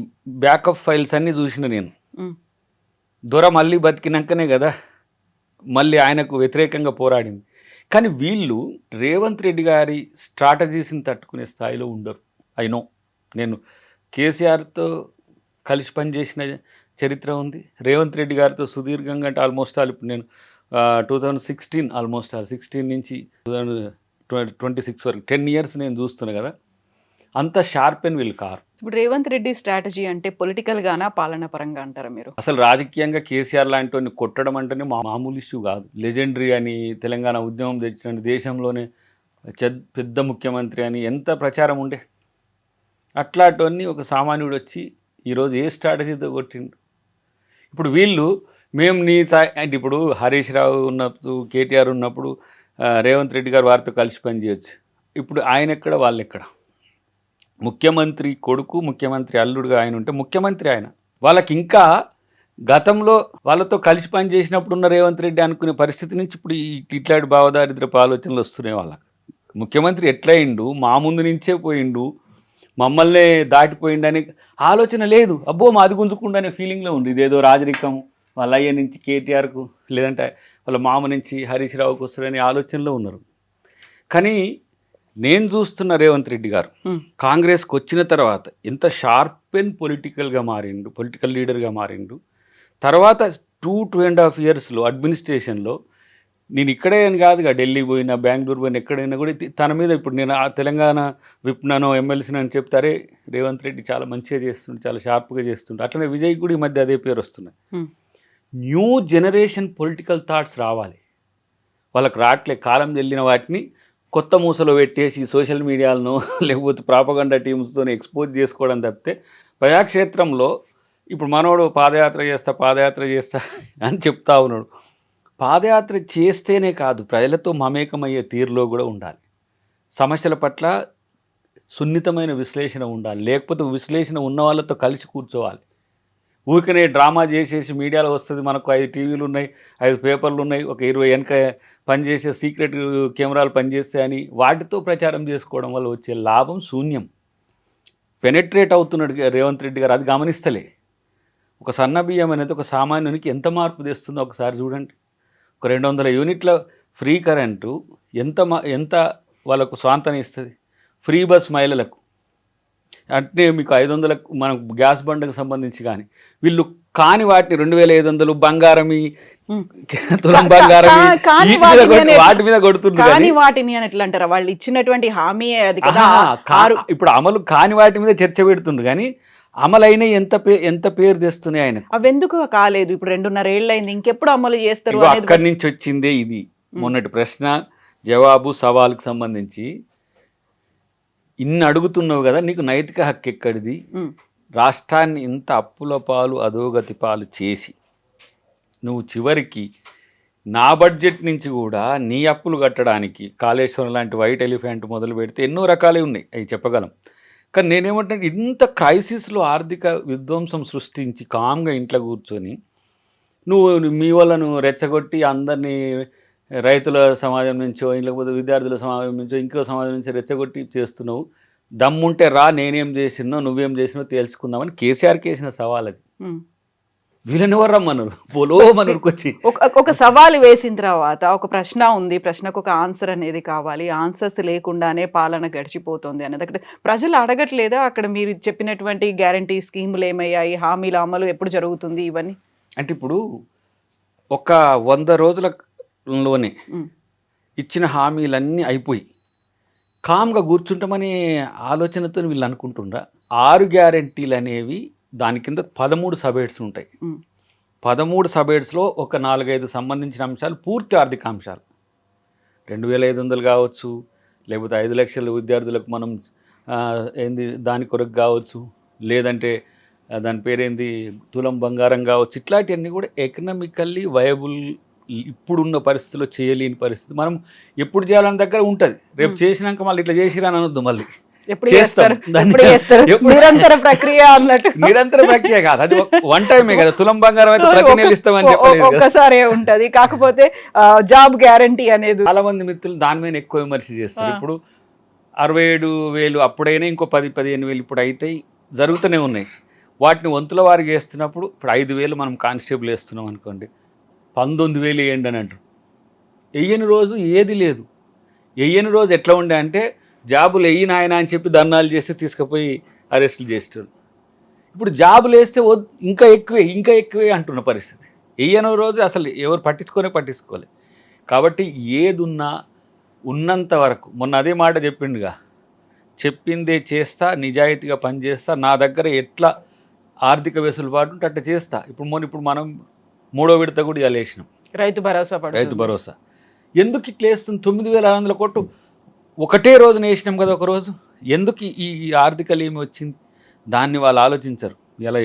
S3: బ్యాకప్ ఫైల్స్ అన్నీ చూసిన నేను. దొర మళ్ళీ బతికినాకనే కదా మళ్ళీ ఆయనకు వ్యతిరేకంగా పోరాడింది. కానీ వీళ్ళు రేవంత్ రెడ్డి గారి స్ట్రాటజీస్ని తట్టుకునే స్థాయిలో ఉండరు. అయినో నేను కేసీఆర్తో కలిసి పనిచేసిన చరిత్ర ఉంది, రేవంత్ రెడ్డి గారితో సుదీర్ఘంగా అంటే ఆల్మోస్ట్ ఇప్పుడు నేను 2016 ఆల్మోస్ట్ 16 నుంచి 2026 వరకు 10 ఇయర్స్ నేను చూస్తున్నా కదా, అంత షార్ప్ అని వీళ్ళు కారు.
S2: ఇప్పుడు రేవంత్ రెడ్డి స్ట్రాటజీ అంటే పొలిటికల్ గానా, పాలన పరంగా అంటారా మీరు?
S3: అసలు రాజకీయంగా కేసీఆర్ లాంటి వాడిని కొట్టడం అంటేనే మామూలు ఇష్యూ కాదు. లెజెండరీ అని, తెలంగాణ ఉద్యమం తెచ్చిన దేశంలోనే పెద్ద ముఖ్యమంత్రి అని ఎంత ప్రచారం ఉండే. అట్లాంటివన్నీ ఒక సామాన్యుడు వచ్చి ఈరోజు ఏ స్ట్రాటజీతో కొట్టిండు. ఇప్పుడు వీళ్ళు మేము అంటే ఇప్పుడు హరీష్ రావు ఉన్నప్పుడు, కేటీఆర్ ఉన్నప్పుడు రేవంత్ రెడ్డి గారు వారితో కలిసి పనిచేయచ్చు. ఇప్పుడు ఆయన ఎక్కడ, వాళ్ళు ఎక్కడ? ముఖ్యమంత్రి కొడుకు, ముఖ్యమంత్రి అల్లుడుగా ఆయన ఉంటే ముఖ్యమంత్రి ఆయన. వాళ్ళకి ఇంకా గతంలో వాళ్ళతో కలిసి పని చేసినప్పుడు ఉన్న రేవంత్ రెడ్డి అనుకునే పరిస్థితి నుంచి ఇప్పుడు ఇట్లాంటి భావదారిద్రపు ఆలోచనలు వస్తున్నాయి వాళ్ళకి. ముఖ్యమంత్రి ఎట్లయిండు, మా ముందు నుంచే పోయిండు, మమ్మల్నే దాటిపోయిండని ఆలోచన లేదు. అబ్బో మాది గుంజుకుండనే ఫీలింగ్లో ఉంది. ఇదేదో రాజరికం వాళ్ళ అయ్య నుంచి కేటీఆర్కు, లేదంటే వాళ్ళ మామ నుంచి హరీష్ రావుకు వస్తారనే ఆలోచనలో ఉన్నారు. కానీ నేను చూస్తున్న రేవంత్ రెడ్డి గారు కాంగ్రెస్కి వచ్చిన తర్వాత ఎంత షార్ప్ అండ్ పొలిటికల్గా మారిండు, పొలిటికల్ లీడర్గా మారిండు. తర్వాత 2.5 ఇయర్స్లో అడ్మినిస్ట్రేషన్లో నేను ఇక్కడే అని కాదుగా, ఢిల్లీ పోయినా బెంగళూరు పోయినా ఎక్కడైనా కూడా తన మీద ఇప్పుడు నేను ఆ తెలంగాణ విప్ననో ఎమ్మెల్సీని అని చెప్తారే రేవంత్ రెడ్డి చాలా మంచిగా చేస్తుండే, చాలా షార్ప్గా చేస్తుండే. అట్లనే విజయ్ కూడా ఈ మధ్య అదే పేరు వస్తున్నాయి. న్యూ జనరేషన్ పొలిటికల్ థాట్స్ రావాలి, వాళ్ళకి రావట్లే. కాలం చెల్లిన వాటిని కొత్త మూసలో పెట్టేసి సోషల్ మీడియాలను లేకపోతే ప్రాపగండా టీమ్స్తో ఎక్స్పోజ్ చేసుకోవడం తప్పితే ప్రజాక్షేత్రంలో ఇప్పుడు మనోడు పాదయాత్ర చేస్తా అని చెప్తా ఉన్నాడు. పాదయాత్ర చేస్తేనే కాదు, ప్రజలతో మమేకమయ్యే తీరులో కూడా ఉండాలి. సమస్యల పట్ల సున్నితమైన విశ్లేషణ ఉండాలి, లేకపోతే విశ్లేషణ ఉన్న వాళ్ళతో కలిసి కూర్చోవాలి. ఊరికనే డ్రామా చేసేసి మీడియాలో వస్తుంది, మనకు 5 టీవీలు ఉన్నాయి, 5 పేపర్లు ఉన్నాయి, ఒక 20 వెనక పనిచేసే సీక్రెట్ కెమెరాలు పనిచేస్తాయి అని వాటితో ప్రచారం చేసుకోవడం వల్ల వచ్చే లాభం శూన్యం. పెనెట్రేట్ అవుతున్నాడు రేవంత్ రెడ్డి గారు, అది గమనిస్తలే. ఒక సన్న బియ్యం అనేది ఒక సామాన్యునికి ఎంత మార్పు తెస్తుందో ఒకసారి చూడండి. ఒక 200 యూనిట్ల ఫ్రీ కరెంటు ఎంత వాళ్ళకు స్వాంతన ఇస్తుంది. ఫ్రీ బస్ మహిళలకు అంటే మీకు 500 మనకు గ్యాస్ బండకు సంబంధించి. కానీ వీళ్ళు కాని వాటిని 2500 బంగారమి, తులం బంగారమి వాటి మీద కొడుతున్నారు.
S2: వాటిని అని ఎట్లా అంటారా, వాళ్ళు ఇచ్చినటువంటి హామీ అది కదా.
S3: ఇప్పుడు అమలు కాని వాటి మీద చర్చ పెడుతుండ్రు, కానీ అమలైన ఎంత పేరు తెస్తున్నాయి ఆయన.
S2: అవి ఎందుకు కాలేదు? ఇప్పుడు 2.5 ఏళ్ళు అయింది, ఇంకెప్పుడు అమలు చేస్తారు?
S3: అక్కడి నుంచి వచ్చిందే ఇది. మొన్నటి ప్రశ్న జవాబు సవాల్కి సంబంధించి ఇన్ని అడుగుతున్నావు కదా, నీకు నైతిక హక్కు ఎక్కడిది? రాష్ట్రాన్ని ఇంత అప్పుల పాలు అధోగతి పాలు చేసి నువ్వు చివరికి నా బడ్జెట్ నుంచి కూడా నీ అప్పులు కట్టడానికి కాళేశ్వరం లాంటి వైట్ ఎలిఫెంట్ మొదలు పెడితే ఎన్నో రకాలే ఉన్నాయి, అవి చెప్పగలం. కానీ నేనేమంటే ఇంత క్రైసిస్లో ఆర్థిక విధ్వంసం సృష్టించి కామ్గా ఇంట్లో కూర్చొని నువ్వు మీ వాళ్ళను రెచ్చగొట్టి అందరినీ రైతుల సమాజం నుంచో లేకపోతే విద్యార్థుల సమాజం నుంచో ఇంకో సమాజం నుంచి రెచ్చగొట్టి చేస్తున్నావు. దమ్ముంటే రా, నేనేం చేసినో నువ్వేం చేసినో తేల్చుకుందామని కేసీఆర్కి వేసిన సవాల్ అది. వీళ్ళని ఎవరు రమ్మన్నారు? పోలో మనూరుకు వచ్చి
S2: ఒక సవాల్ వేసిన తర్వాత ఒక ప్రశ్న ఉంది, ప్రశ్నకు ఒక ఆన్సర్ అనేది కావాలి. ఆన్సర్స్ లేకుండానే పాలన గడిచిపోతుంది అనేది అక్కడ ప్రజలు అడగట్లేదా? అక్కడ మీరు చెప్పినటువంటి గ్యారంటీ స్కీములు ఏమయ్యాయి, హామీల అమలు ఎప్పుడు జరుగుతుంది, ఇవన్నీ
S3: అంటే ఇప్పుడు ఒక 100 రోజులలోనే ఇచ్చిన హామీలన్నీ అయిపోయి కామ్గా కూర్చుంటామనే ఆలోచనతో వీళ్ళు అనుకుంటుండ్రా? 6 గ్యారంటీలు అనేవి దాని కింద 13 సబ్-హెడ్స్ ఉంటాయి. 13 సబ్-హెడ్స్లో ఒక 4-5 సంబంధించిన అంశాలు పూర్తి ఆర్థిక అంశాలు. 2500 కావచ్చు, లేకపోతే 5 లక్షల విద్యార్థులకు మనం దాని కొరకు కావచ్చు, లేదంటే దాని పేరేంది తులం బంగారం కావచ్చు. ఇట్లాంటివన్నీ కూడా ఎకనామికల్లీ వయబుల్, ఇప్పుడున్న పరిస్థితుల్లో చేయలేని పరిస్థితి. మనం ఎప్పుడు చేయాలని దగ్గర ఉంటుంది, రేపు చేసినాక మళ్ళీ ఇట్లా చేసిరాని అనొద్దు, మళ్ళీ
S2: నిరంతర ప్రక్రియ అన్నట్టు.
S3: నిరంతర ప్రక్రియ కాదు, అది వన్ టైమే కదా. తులం బంగారం అయితే ప్రతి నెల ఇస్తామని చెప్పలేదు,
S2: ఒక్కసారే ఉంటది. కాకపోతే జాబ్ గ్యారంటీ అనేది
S3: చాలా మంది మిత్రులు దాని మీద ఎక్కువ విమర్శ చేస్తారు. ఇప్పుడు 67,000 అప్పుడైనా ఇంకో 10-15,000 ఇప్పుడు అయితే జరుగుతూనే ఉన్నాయి. వాటిని వంతుల వారికి వేస్తున్నప్పుడు ఇప్పుడు 5,000 మనం కానిస్టేబుల్ వేస్తున్నాం అనుకోండి, 19,000 వేయండి అని అంటారు. వెయ్యని రోజు ఏది లేదు. వెయ్యని రోజు ఎట్లా ఉండే అంటే జాబులు వెయ్యిన ఆయన అని చెప్పి ధర్నాలు చేసి తీసుకుపోయి అరెస్టులు చేసేవారు. ఇప్పుడు జాబులు వేస్తే ఇంకా ఎక్కువే అంటున్న పరిస్థితి. వెయ్యని రోజు అసలు ఎవరు పట్టించుకోలే. కాబట్టి ఏదున్నా ఉన్నంత వరకు, మొన్న అదే మాట చెప్పిండుగా, చెప్పిందే చేస్తా, నిజాయితీగా పనిచేస్తా, నా దగ్గర ఎట్లా ఆర్థిక వెసులుబాటు ఉంటే అట్లా చేస్తా. ఇప్పుడు మనం 3వ విడత కూడా ఇలా వేసినాం, రైతు భరోసా. ఎందుకు ఇట్లా వేస్తుంది? 9,600 కోట్లు ఒకటే రోజున వేసినాం కదా. ఒకరోజు ఎందుకు ఈ ఆర్థికలు ఏమి వచ్చింది? దాన్ని వాళ్ళు ఆలోచించరు. ఇలా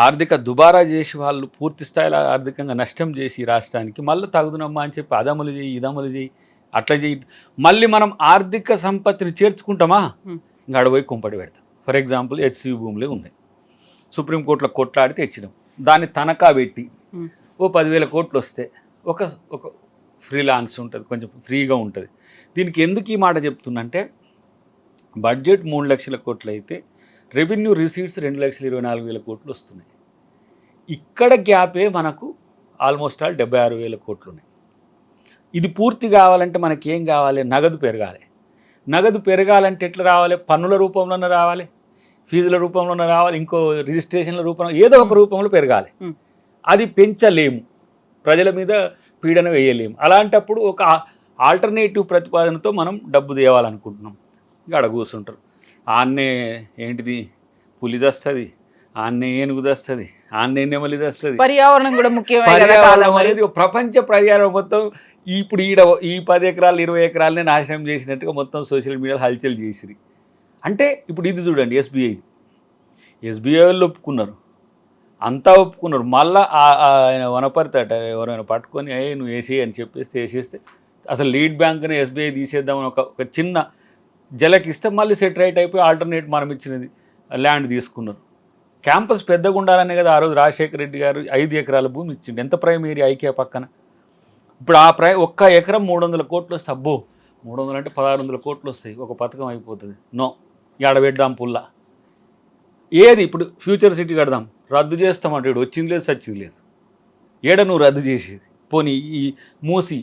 S3: ఆర్థిక దుబారా చేసి వాళ్ళు పూర్తి స్థాయిలో ఆర్థికంగా నష్టం చేసి రాష్ట్రానికి మళ్ళీ తగుదునమ్మా అని చెప్పి అదమలు చేయి, ఇదమలు చేయి, అట్లా చేయి. మళ్ళీ మనం ఆర్థిక సంపత్తిని చేర్చుకుంటామా? ఇంకా అడపోయి కుంపడి పెడతాం. ఫర్ ఎగ్జాంపుల్ హెచ్సివి భూములే ఉన్నాయి, సుప్రీంకోర్టులో కొట్లాడితే ఇచ్చినాం, దాన్ని తనఖా పెట్టి ఓ 10,000 కోట్లు వస్తే ఒక ఫ్రీలాన్స్ ఉంటుంది, కొంచెం ఫ్రీగా ఉంటుంది. దీనికి ఎందుకు ఈ మాట చెప్తున్నంటే, బడ్జెట్ 3 లక్షల కోట్లు అయితే రెవెన్యూ రిసీట్స్ 2,24,000 కోట్లు వస్తున్నాయి. ఇక్కడ గ్యాపే మనకు ఆల్మోస్ట్ 76,000 కోట్లు ఉన్నాయి. ఇది పూర్తి కావాలంటే మనకి ఏం కావాలి? నగదు పెరగాలి. నగదు పెరగాలంటే ఎట్లా రావాలి? పన్నుల రూపంలోనే రావాలి, ఫీజుల రూపంలోనే రావాలి, ఇంకో రిజిస్ట్రేషన్ల రూపంలో, ఏదో ఒక రూపంలో పెరగాలి. అది పెంచలేము. ప్రజల మీద పీడన వేయలేము. అలాంటప్పుడు ఒక ఆల్టర్నేటివ్ ప్రతిపాదనతో మనం డబ్బు తేవాలనుకుంటున్నాం. ఇక అక్కడ కూర్చుంటారు. ఆన్నే ఏంటిది పులి దస్తుంది, ఆన్నే ఏనుగు దస్తుంది, ఆన్నే నెమలి దస్తుంది.
S2: పర్యావరణం కూడా ముఖ్యమే కదా కాదా
S3: పర్యావరణం
S2: మరి?
S3: అనేది ప్రపంచ పర్యావరణం మొత్తం ఇప్పుడు ఈ 10 ఎకరాలు 20 ఎకరాలనే నాశనం చేసినట్టుగా మొత్తం సోషల్ మీడియాలో హల్చల్ చేసిరి. అంటే ఇప్పుడు ఇది చూడండి, ఎస్బీఐ వాళ్ళు ఒప్పుకున్నారు, అంతా ఒప్పుకున్నారు. మళ్ళీ ఆయన వనపడతాట ఎవరైనా పట్టుకొని నువ్వు వేసేయి అని చెప్పేస్తే వేసేస్తే అసలు లీడ్ బ్యాంక్ని ఎస్బీఐ తీసేద్దామని ఒక చిన్న జలకిస్తే మళ్ళీ సెటరైట్ అయిపోయి ఆల్టర్నేట్ మనం ఇచ్చినది ల్యాండ్ తీసుకున్నారు. క్యాంపస్ పెద్దగా ఉండాలనే కదా ఆ రోజు రాజశేఖర రెడ్డి గారు 5 ఎకరాల భూమి ఇచ్చిండు. ఎంత ప్రైమ్ ఏరియా ఐకియా పక్కన. ఇప్పుడు ఆ ఒక్క ఎకరం 300 కోట్లు వస్తాయి. అబ్బో 300 అంటే 1600 కోట్లు వస్తాయి, ఒక పథకం అయిపోతుంది. నో, ఆడ పెడదాం పుల్ల. ఏది ఇప్పుడు ఫ్యూచర్ సిటీ కడదాం, రద్దు చేస్తామంటాడు, వచ్చింది లేదు సచ్చింది లేదు. ఏడ నువ్వు రద్దు చేసేది? పోనీ ఈ మూసి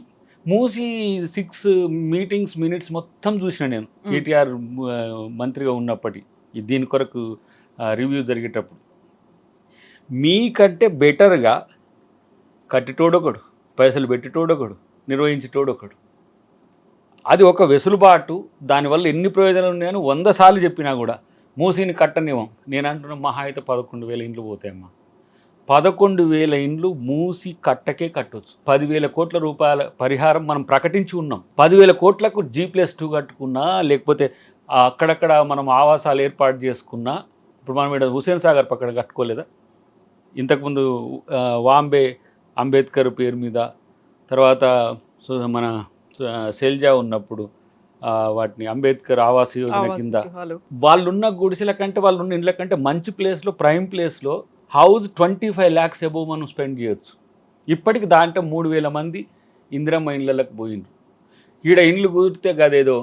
S3: 6 మీటింగ్స్ మినిట్స్ మొత్తం చూసిన నేను కేటీఆర్ మంత్రిగా ఉన్నప్పటి దీని కొరకు రివ్యూ జరిగేటప్పుడు. మీకంటే బెటర్గా కట్టేటోడొకడు, పైసలు పెట్టేటోడొకడు, నిర్వహించేటోడొకడు. అది ఒక వెసులుబాటు. దానివల్ల ఎన్ని ప్రయోజనాలు ఉన్నాయని 100 సార్లు చెప్పినా కూడా మూసీని కట్టనివ్వం. నేను అంటున్నా మహా అయితే 11,000 ఇండ్లు పోతాయమ్మా. 11,000 ఇండ్లు మూసి కట్టకే కట్టవచ్చు. 10,000 కోట్ల రూపాయల పరిహారం మనం ప్రకటించి ఉన్నాం. 10,000 కోట్లకు G+2 కట్టుకున్నా, లేకపోతే అక్కడక్కడ మనం ఆవాసాలు ఏర్పాటు చేసుకున్నా. ఇప్పుడు మనం ఇక్కడ హుసేన్ సాగర్ పక్కన కట్టుకోలేదా? ఇంతకుముందు వాంబే అంబేద్కర్ పేరు మీద, తర్వాత మన శైలజా ఉన్నప్పుడు వాటిని అంబేద్కర్ ఆవాస్ యోజన కింద వాళ్ళున్న గుడిసెల కంటే వాళ్ళున్న ఇండ్ల కంటే మంచి ప్లేస్లో, ప్రైమ్ ప్లేస్లో హౌస్ 25 lakhs అబోవ్ మనం స్పెండ్ చేయొచ్చు. ఇప్పటికి దాంట్లో 3,000 మంది ఇందిరమ్మ ఇండ్లకు పోయిండ్రు. ఈడ ఇండ్లు కుదిరితే కదేదో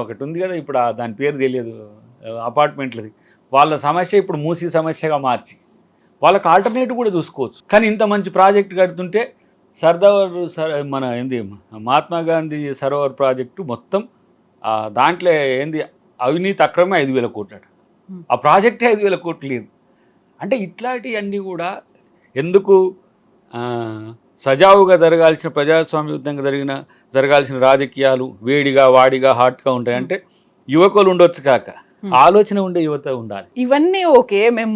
S3: ఒకటి ఉంది కదా, ఇప్పుడు దాని పేరు తెలియదు, అపార్ట్మెంట్లది. వాళ్ళ సమస్య ఇప్పుడు మూసీ సమస్యగా మార్చి వాళ్ళకి ఆల్టర్నేటివ్ కూడా చూసుకోవచ్చు. కానీ ఇంత మంచి ప్రాజెక్ట్ కడుతుంటే మన ఏంది మహాత్మా గాంధీ సరోవర్ ప్రాజెక్టు మొత్తం దాంట్లో ఏంది అవినీతి అక్రమే 5,000 కోట్లు అట. ఆ ప్రాజెక్టే 5,000 కోట్లు లేదు. అంటే ఇట్లాంటివన్నీ కూడా ఎందుకు సజావుగా జరగాల్సిన ప్రజాస్వామ్యయుతంగా జరగాల్సిన రాజకీయాలు వేడిగా వాడిగా హాట్గా ఉంటాయంటే యువకులు ఉండొచ్చు కాక ఆలోచన ఉండే యువత ఉండాలి.
S2: ఇవన్నీ ఓకే, మేము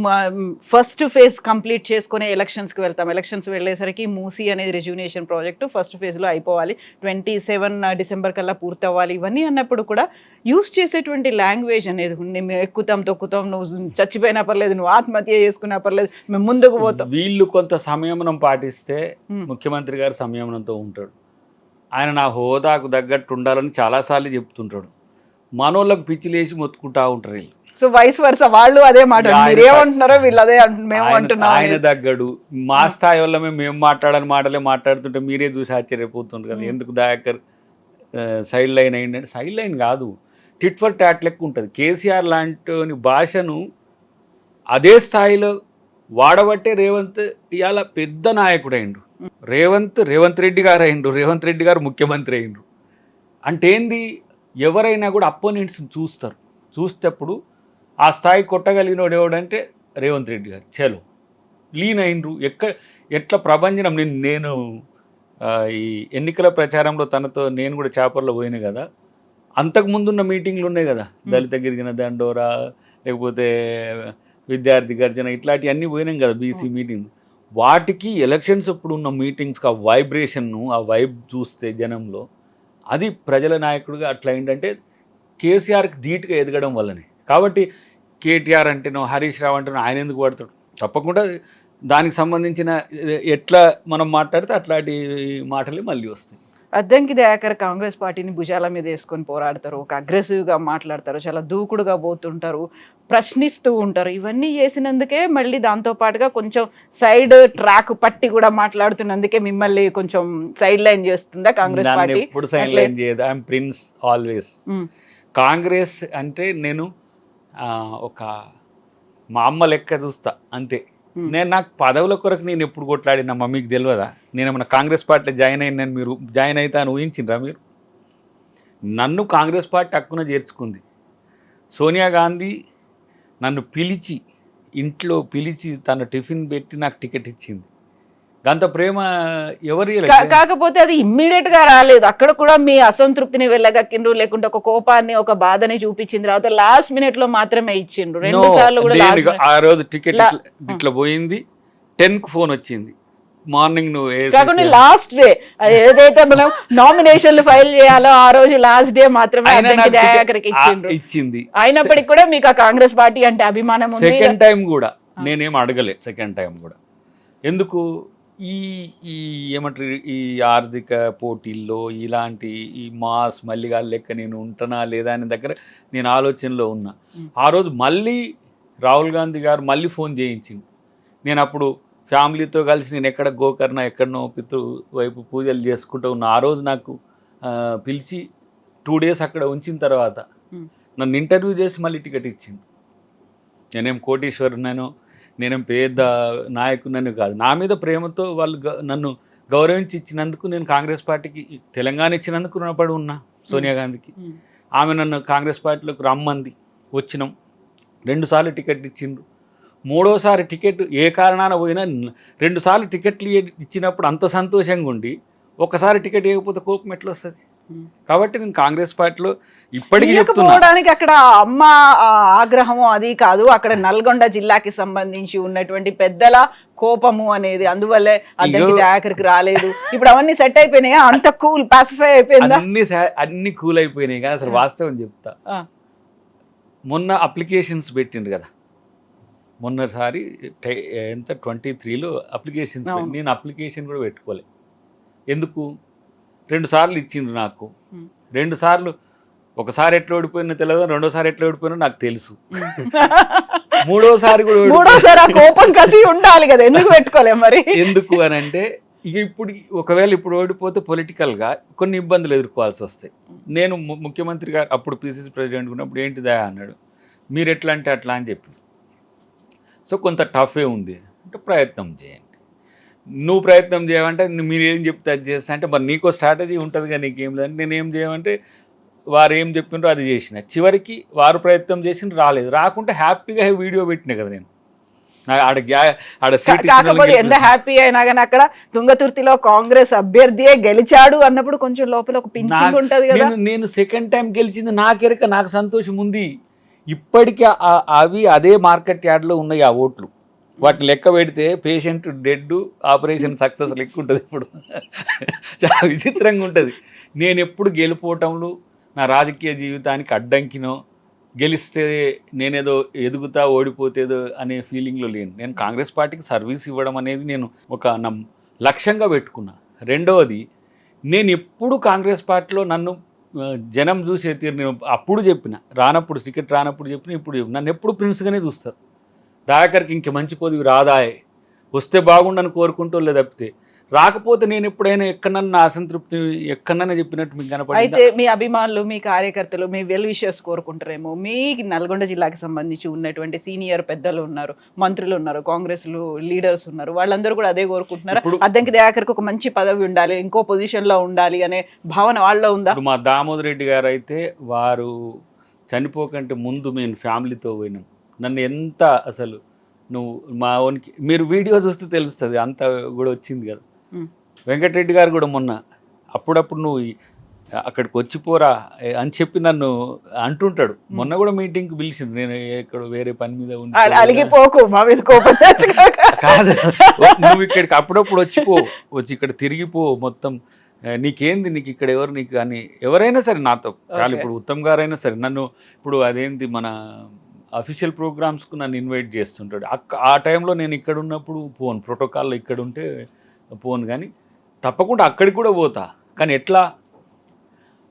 S2: ఫస్ట్ ఫేజ్ కంప్లీట్ చేసుకునే ఎలక్షన్స్కి వెళ్తాం. ఎలక్షన్స్ వెళ్ళేసరికి మూసీ అనేది రెజ్యూనేషన్ ప్రాజెక్టు ఫస్ట్ ఫేజ్లో అయిపోవాలి, 27 డిసెంబర్ కల్లా పూర్తి అవ్వాలి. ఇవన్నీ అన్నప్పుడు కూడా యూస్ చేసేటువంటి లాంగ్వేజ్ అనేది మేము ఎక్కుతాం తొక్కుతాం, నువ్వు చచ్చిపోయినా పర్లేదు, నువ్వు ఆత్మహత్య చేసుకున్నా పర్లేదు, మేము ముందుకు పోతాం.
S3: వీళ్ళు కొంత సంయమనం పాటిస్తే ముఖ్యమంత్రి గారు సంయమనంతో ఉంటాడు. ఆయన నా హోదాకు తగ్గట్టు ఉండాలని చాలాసార్లు చెప్తుంటాడు. మనోళ్ళకు పిచ్చిలేసి మొత్తుకుంటా ఉంటారు వీళ్ళు.
S2: సో వైస్ వర్స వాళ్ళు అదే మాట ఏమంటున్నారో వీళ్ళు అదే మేము అంటున్నాం.
S3: ఆయన తగ్గడు మా స్థాయి వల్ల మేము మాట్లాడని మాటలే మాట్లాడుతుంటే మీరే చూసి ఆశ్చర్యపోతుంటారు కదా. ఎందుకు దయాకర్ సైడ్ లైన్ అయిందంటే సైడ్ లైన్ కాదు, టిట్ ఫర్ టాట్ లెక్క ఉంటుంది. కేసీఆర్ లాంటి భాషను అదే స్థాయిలో వాడబట్టే రేవంత్ ఇవాళ పెద్ద నాయకుడు అయిండు. రేవంత్ రెడ్డి గారు అయిండు, రేవంత్ రెడ్డి గారు ముఖ్యమంత్రి అయిండు. అంటే ఏంది, ఎవరైనా కూడా అపోనెంట్స్ని చూసేటప్పుడు ఆ స్థాయి కొట్టగలిగినోడు ఎవడంటే రేవంత్ రెడ్డి గారు. చలో లీన్ అయినరు. ఎట్లా ప్రభంజనం. నేను ఈ ఎన్నికల ప్రచారంలో తనతో నేను కూడా చేపర్లో పోయినా కదా, అంతకుముందున్న మీటింగ్లు ఉన్నాయి కదా, దళిత గిరిజన దండోరా లేకపోతే విద్యార్థి గర్జన ఇట్లాంటివన్నీ పోయినాం కదా, బీసీ మీటింగ్. వాటికి ఎలక్షన్స్ అప్పుడు ఉన్న మీటింగ్స్కి ఆ వైబ్రేషన్ను, ఆ వైబ్ చూస్తే జనంలో అది ప్రజల నాయకుడిగా అట్లా ఏంటంటే కేసీఆర్కి ధీటుగా ఎదగడం వల్లనే. కాబట్టి కేటీఆర్ అంటేనో హరీష్ రావు అంటేనో ఆయన ఎందుకు పడతాడు? తప్పకుండా దానికి సంబంధించిన ఎట్లా మనం మాట్లాడితే అట్లాంటి మాటలే మళ్ళీ వస్తాయి.
S2: అద్దంకి దయాకర్ కాంగ్రెస్ పార్టీని భుజాల మీద వేసుకొని పోరాడతారు, ఒక అగ్రెసివ్గా మాట్లాడతారు, చాలా దూకుడుగా పోతుంటారు, ప్రశ్నిస్తూ ఉంటారు. ఇవన్నీ చేసినందుకే మళ్ళీ దాంతోపాటుగా కొంచెం సైడ్ ట్రాక్ పట్టి కూడా మాట్లాడుతున్నందుకే మిమ్మల్ని కొంచెం సైడ్ లైన్ చేస్తుందా కాంగ్రెస్ పార్టీ?
S3: ఎప్పుడు సైడ్ లైన్ చేయదు. I'm prince always. కాంగ్రెస్ అంటే నేను ఒక మా అమ్మ లెక్క చూస్తా అంతే. నాకు పదవుల కొరకు నేను ఎప్పుడు కొట్లాడినా మీకు తెలియదా? నేను ఏమన్నా కాంగ్రెస్ పార్టీలో జాయిన్ అయినాను, మీరు జాయిన్ అవుతా అని ఊహించిండ్రా మీరు? నన్ను కాంగ్రెస్ పార్టీ హక్కున చేర్చుకుంది. సోనియా గాంధీ నన్ను పిలిచి ఇంట్లో పిలిచి తన టిఫిన్ పెట్టి నాకు టికెట్ ఇచ్చింది. అంత ప్రేమ ఎవరు
S2: కాకపోతే అది ఇమ్మీడియట్ గా రాలేదు. అక్కడ కూడా మీ అసంతృప్తిని వెళ్ళగక్కిండ్రు, లేకుంటే ఒక కోపాన్ని ఒక బాధని చూపించిన తర్వాత లాస్ట్ మినిట్ లో మాత్రమే ఇచ్చిండ్రు. 2 సార్లు కూడా
S3: ఆ రోజు టికెట్ ఇట్లా పోయింది, 10కి ఫోన్ వచ్చింది మార్నింగ్. నువ్వు
S2: కాకుండా లాస్ట్ డే ఏదైతే మనం నామినేషన్లు ఫైల్ చేయాలో ఆ రోజు లాస్ట్ డే మాత్రమే
S3: ఇచ్చింది.
S2: అయినప్పటికీ కూడా మీకు ఆ కాంగ్రెస్ పార్టీ అంటే అభిమానం ఉంది.
S3: సెకండ్ టైం కూడా నేనేం అడగలే. సెకండ్ టైం కూడా ఎందుకు ఈ ఈ ఏమంటారు ఈ ఆర్థిక పోటీల్లో ఇలాంటి ఈ మాస్ మల్లిగా లెక్క నేను ఉంటున్నా లేదా అనే దగ్గర నేను ఆలోచనలో ఉన్నా. ఆ రోజు మళ్ళీ రాహుల్ గాంధీ గారు మళ్ళీ ఫోన్ చేయించింది. నేను అప్పుడు ఫ్యామిలీతో కలిసి నేను ఎక్కడ గోకర్ణ ఎక్కడనో పితృ వైపు పూజలు చేసుకుంటూ ఉన్నా. ఆ రోజు నాకు పిలిచి 2 days అక్కడ ఉంచిన తర్వాత నన్ను ఇంటర్వ్యూ చేసి మళ్ళీ టికెట్ ఇచ్చింది. నేనేం కోటీశ్వరునను, నేనేం పేద నాయకునని కాదు. నా మీద ప్రేమతో వాళ్ళు నన్ను గౌరవించి ఇచ్చినందుకు నేను కాంగ్రెస్ పార్టీకి తెలంగాణ ఇచ్చినందుకు రుణపడి ఉన్నా సోనియా గాంధీకి. ఆమె నన్ను కాంగ్రెస్ పార్టీలోకి రమ్మంది, వచ్చినాం. 2 సార్లు టికెట్ ఇచ్చిండ్రు. 3వసారి టికెట్ ఏ కారణాన పోయినా 2 సార్లు టికెట్లు ఇచ్చినప్పుడు అంత సంతోషంగా ఉండి ఒకసారి టికెట్ ఇవ్వకపోతే కోపం ఎట్లా వస్తుంది? కాబట్టి నేను కాంగ్రెస్ పార్టీలో ఇప్పటికీ
S2: చెప్తున్నానికి అక్కడ అమ్మ ఆగ్రహము అది కాదు, అక్కడ నల్గొండ జిల్లాకి సంబంధించి ఉన్నటువంటి పెద్దల కోపము అనేది, అందువల్లే అద్దెకి ఆఖరికి రాలేదు. ఇప్పుడు అవన్నీ సెట్ అయిపోయినాయా? అంత కూల్ పాసిఫై అయిపోయిందా?
S3: అన్ని కూల్ అయిపోయినాయి. కానీ అసలు వాస్తవం చెప్తా, మొన్న అప్లికేషన్స్ పెట్టిండు కదా, మొన్నసారి ఎంత 23లో అప్లికేషన్స్, నేను అప్లికేషన్ కూడా పెట్టుకోలే. ఎందుకు? 2 సార్లు ఇచ్చిండ్రు నాకు. 2 సార్లు, ఒకసారి ఎట్లా ఓడిపోయినా తెలియదు, 2వసారి ఎట్లా ఓడిపోయినా నాకు తెలుసు. 3వసారి కూడా
S2: కోపం కసి ఉండాలి కదా, ఎందుకు పెట్టుకోలే మరి?
S3: ఎందుకు అని అంటే ఇక ఇప్పుడు ఒకవేళ ఇప్పుడు ఓడిపోతే పొలిటికల్గా కొన్ని ఇబ్బందులు ఎదుర్కోవాల్సి వస్తాయి. నేను ముఖ్యమంత్రి గారు అప్పుడు పిసిసి ప్రెసిడెంట్ ఉన్నప్పుడు ఏంటిదా అన్నాడు, మీరు ఎట్లా అంటే అట్లా అని చెప్పి. సో కొంత టఫే ఉంది అంటే ప్రయత్నం చేయండి. నువ్వు ప్రయత్నం చేయమంటే మీరు ఏం చెప్తే అది చేస్తా అంటే మరి నీకో స్ట్రాటజీ ఉంటుంది కానీ నీకేం లేదంటే నేనేం చేయమంటే వారు ఏం చెప్పిండ్రో అది చేసిన. చివరికి వారు ప్రయత్నం చేసిన రాలేదు. రాకుంటే హ్యాపీగా వీడియో పెట్టినా కదా నేను.
S2: కాకపోతే ఎంత హ్యాపీ అయినా కానీ అక్కడ తుంగతుర్తిలో కాంగ్రెస్ అభ్యర్థియే గెలిచాడు అన్నప్పుడు కొంచెం లోపల ఒక పింఛింగ్ ఉంటుంది కదా.
S3: నేను సెకండ్ టైం గెలిచింది నాకెరక, నాకు సంతోషం ఉంది. ఇప్పటికీ అవి అదే మార్కెట్ యార్డ్లో ఉన్నాయి ఆ ఓట్లు. వాటిని లెక్క పెడితే పేషెంట్ డెడ్, ఆపరేషన్ సక్సెస్ లెక్క ఉంటుంది. ఇప్పుడు చాలా విచిత్రంగా ఉంటుంది. నేను ఎప్పుడు గెలిపోవటంలో నా రాజకీయ జీవితానికి అడ్డంకినో, గెలిస్తే నేనేదో ఎదుగుతా ఓడిపోతేదో అనే ఫీలింగ్లో లేను. నేను కాంగ్రెస్ పార్టీకి సర్వీస్ ఇవ్వడం అనేది నేను ఒక లక్ష్యంగా పెట్టుకున్నా. రెండవది, నేను ఎప్పుడు కాంగ్రెస్ పార్టీలో నన్ను జనం చూసే తీరు నేను అప్పుడు చెప్పిన, రానప్పుడు టికెట్ రానప్పుడు చెప్పిన, ఇప్పుడు చెప్పిన, నన్ను ఎప్పుడు ప్రిన్స్గానే చూస్తారు. దయాకర్కి ఇంక మంచి పదవి రాదాయే, వస్తే బాగుండని కోరుకుంటూ లేదు తప్పితే, రాకపోతే నేను ఎప్పుడైనా ఎక్కడన్నా అసంతృప్తి ఎక్కడన్నా చెప్పినట్టు మీకు కనపడి.
S2: అయితే మీ అభిమానులు, మీ కార్యకర్తలు, మీ వెల్ విషర్స్ కోరుకుంటారేమో. మీ నల్గొండ జిల్లాకి సంబంధించి ఉన్నటువంటి సీనియర్ పెద్దలు ఉన్నారు, మంత్రులు ఉన్నారు, కాంగ్రెస్ లీడర్స్ ఉన్నారు, వాళ్ళందరూ కూడా అదే కోరుకుంటున్నారు. అద్దంకి దయాకర్కి ఒక మంచి పదవి ఉండాలి, ఇంకో పొజిషన్ లో ఉండాలి అనే భావన వాళ్ళలో ఉందా?
S3: మా దామోదర్ రెడ్డి గారు అయితే వారు చనిపోకంటే ముందు మేము ఫ్యామిలీతో పోయినాం. నన్ను ఎంత అసలు నువ్వు మా ఓనికి మీరు వీడియో చూస్తే తెలుస్తుంది, అంత కూడా వచ్చింది కదా. వెంకటరెడ్డి గారు కూడా మొన్న అప్పుడప్పుడు నువ్వు అక్కడికి వచ్చిపోరా అని చెప్పి నన్ను అంటుంటాడు. మొన్న కూడా మీటింగ్కి పిలిచింది, నేను ఇక్కడ వేరే పని మీద కాదు, నువ్వు ఇక్కడికి అప్పుడప్పుడు వచ్చి ఇక్కడ తిరిగిపో, మొత్తం నీకేంది, నీకు ఇక్కడ ఎవరు, నీకు కానీ ఎవరైనా సరే నాతో చాలా. ఇప్పుడు ఉత్తమ్ గారైనా సరే నన్ను ఇప్పుడు అదేంటి మన అఫీషియల్ ప్రోగ్రామ్స్కు నన్ను ఇన్వైట్ చేస్తుంటాడు. ఆ టైంలో నేను ఇక్కడ ఉన్నప్పుడు పోను, ప్రోటోకాల్లో ఇక్కడ ఉంటే పోను, కానీ తప్పకుండా అక్కడికి కూడా పోతా. కానీ ఎట్లా,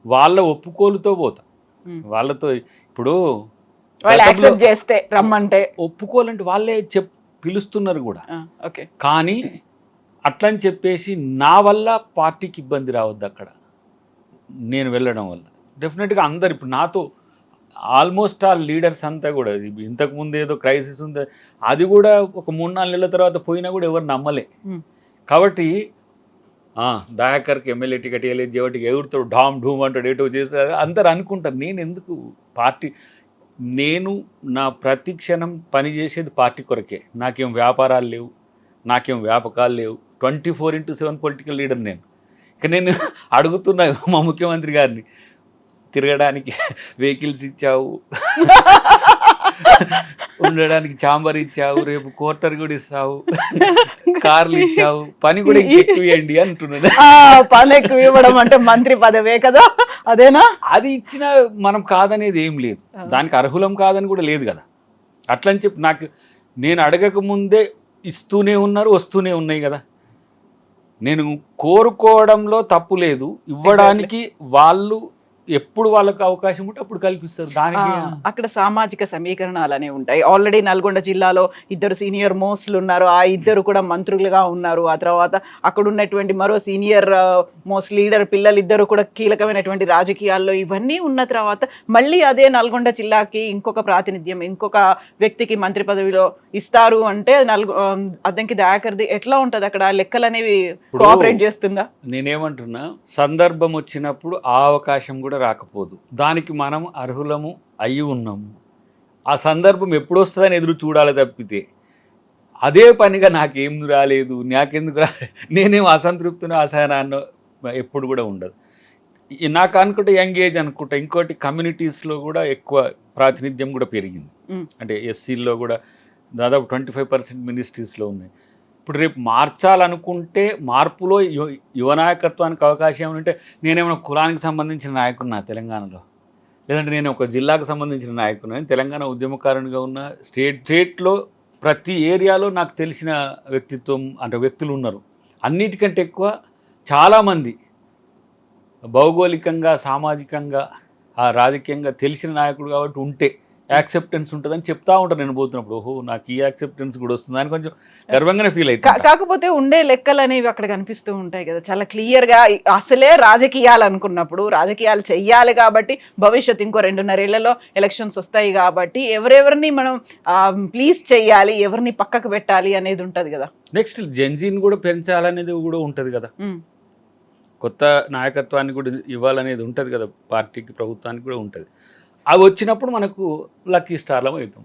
S3: వాళ్ళ ఒప్పుకోలుతో పోతా. వాళ్ళతో ఇప్పుడు
S2: చేస్తే రమ్మంటే
S3: ఒప్పుకోవాలంటే వాళ్ళే పిలుస్తున్నారు కూడా. కానీ అట్లని చెప్పేసి నా వల్ల పార్టీకి ఇబ్బంది రావద్దు అక్కడ నేను వెళ్ళడం వల్ల. డెఫినెట్గా అందరు ఇప్పుడు నాతో ఆల్మోస్ట్ ఆల్ లీడర్స్ అంతా కూడా, ఇంతకుముందు ఏదో క్రైసిస్ ఉంది అది కూడా ఒక 3-4 నెలల తర్వాత పోయినా కూడా ఎవరు నమ్మలే. కాబట్టి దయాకర్కి ఎమ్మెల్యే టికెట్ ఇవ్వలేదు, జేవటికి ఎగురుతాడు, ఢామ్ ఢూమ్ అంటాడు, ఏటో చేస్తారు అందరు అనుకుంటారు. నేను ఎందుకు పార్టీ, నేను నా ప్రతి క్షణం పనిచేసేది పార్టీ కొరకే. నాకేం వ్యాపారాలు లేవు, నాకేం వ్యాపకాలు లేవు, 24/7 పొలిటికల్ లీడర్ నేను. ఇక నేను అడుగుతున్నా మా ముఖ్యమంత్రి గారిని, తిరగడానికి వెహికల్స్ ఇచ్చావు, ఉండడానికి చాంబర్ ఇచ్చావు, రేపు క్వార్టర్ కూడా ఇస్తావు, కార్లు ఇచ్చావు, పని కూడా ఎక్కువ ఇవ్వండి అంటున్నాను.
S2: పని ఎక్కువ ఇవ్వడం అంటే మంత్రి పదవే కదా, అదేనా?
S3: అది ఇచ్చినా మనం కాదనేది ఏం లేదు, దానికి అర్హులం కాదని కూడా లేదు కదా. అట్లని చెప్పి నేను అడగక ముందే ఇస్తూనే ఉన్నారు, వస్తూనే ఉన్నాయి కదా. నేను కోరుకోవడంలో తప్పు లేదు, ఇవ్వడానికి వాళ్ళు ఎప్పుడు వాళ్ళకి అవకాశం ఉంటే అప్పుడు కల్పిస్తారు. దానికి
S2: అక్కడ సామాజిక సమీకరణాలు అనేవి ఉంటాయి. ఆల్రెడీ నల్గొండ జిల్లాలో 2 సీనియర్ మోస్ట్లు ఉన్నారు, ఆ 2 కూడా మంత్రులుగా ఉన్నారు. ఆ తర్వాత అక్కడ ఉన్నటువంటి మరో సీనియర్ మోస్ట్ లీడర్ పిల్లలు 2 కూడా కీలకమైనటువంటి రాజకీయాల్లో. ఇవన్నీ ఉన్న తర్వాత మళ్ళీ అదే నల్గొండ జిల్లాకి ఇంకొక ప్రాతినిధ్యం, ఇంకొక వ్యక్తికి మంత్రి పదవిలో ఇస్తారు అంటే అద్దంకి దయాకర్ది ఎట్లా ఉంటది అక్కడ? లెక్కలు అనేవి కోఆపరేట్ చేస్తుందా?
S3: నేనేమంటున్నా, సందర్భం వచ్చినప్పుడు ఆ అవకాశం కూడా రాకపోదు, దానికి మనం అర్హులము అయి ఉన్నాము. ఆ సందర్భం ఎప్పుడు వస్తుందని ఎదురు చూడాలి తప్పితే అదే పనిగా నాకేం రాలేదు, నాకెందుకు నేనేం అసంతృప్తిని అసహనాన్ని ఎప్పుడు కూడా ఉండదు. నాకు అనుకుంటే యంగ్ ఏజ్ అనుకుంటా, ఇంకోటి కమ్యూనిటీస్లో కూడా ఎక్కువ ప్రాతినిధ్యం కూడా పెరిగింది. అంటే ఎస్సీల్లో కూడా దాదాపు 25% మినిస్ట్రీస్లో ఉన్నాయి. ఇప్పుడు రేపు మార్చాలనుకుంటే మార్పులో యువ నాయకత్వానికి అవకాశం ఉంటే, నేనేమైనా కులానికి సంబంధించిన నాయకున్నా తెలంగాణలో, లేదంటే నేను ఒక జిల్లాకు సంబంధించిన నాయకున్నా, తెలంగాణ ఉద్యమకారునిగా ఉన్న స్టేట్లో ప్రతి ఏరియాలో నాకు తెలిసిన వ్యక్తిత్వం అంటే వ్యక్తులు ఉన్నారు. అన్నిటికంటే ఎక్కువ చాలామంది భౌగోళికంగా, సామాజికంగా, రాజకీయంగా తెలిసిన నాయకుడు కాబట్టి ఉంటే యాక్సెప్టెన్స్ ఉంటుందని చెప్తా ఉంటాను నేను పోతున్నప్పుడు. ఓహో, నాకు ఈ యాక్సెప్టెన్స్ కూడా వస్తుంది అని కొంచెం గర్వంగానే ఫీల్ అవుతుంది.
S2: కాకపోతే ఉండే లెక్కలు అనేవి అక్కడ కనిపిస్తూ ఉంటాయి కదా చాలా క్లియర్గా. అసలే రాజకీయాలు అనుకున్నప్పుడు రాజకీయాలు చెయ్యాలి కాబట్టి, భవిష్యత్తు ఇంకో 2.5 ఏళ్లలో ఎలక్షన్స్ వస్తాయి కాబట్టి ఎవరెవరిని మనం ప్లీజ్ చెయ్యాలి, ఎవరిని పక్కకు పెట్టాలి అనేది ఉంటుంది కదా.
S3: నెక్స్ట్ జెన్జీని కూడా పెంచాలనేది కూడా ఉంటుంది కదా, కొత్త నాయకత్వాన్ని కూడా ఇవ్వాలనేది ఉంటుంది కదా, పార్టీకి ప్రభుత్వానికి కూడా ఉంటుంది. అవి వచ్చినప్పుడు మనకు లక్కీ స్టార్లం అవుతాం.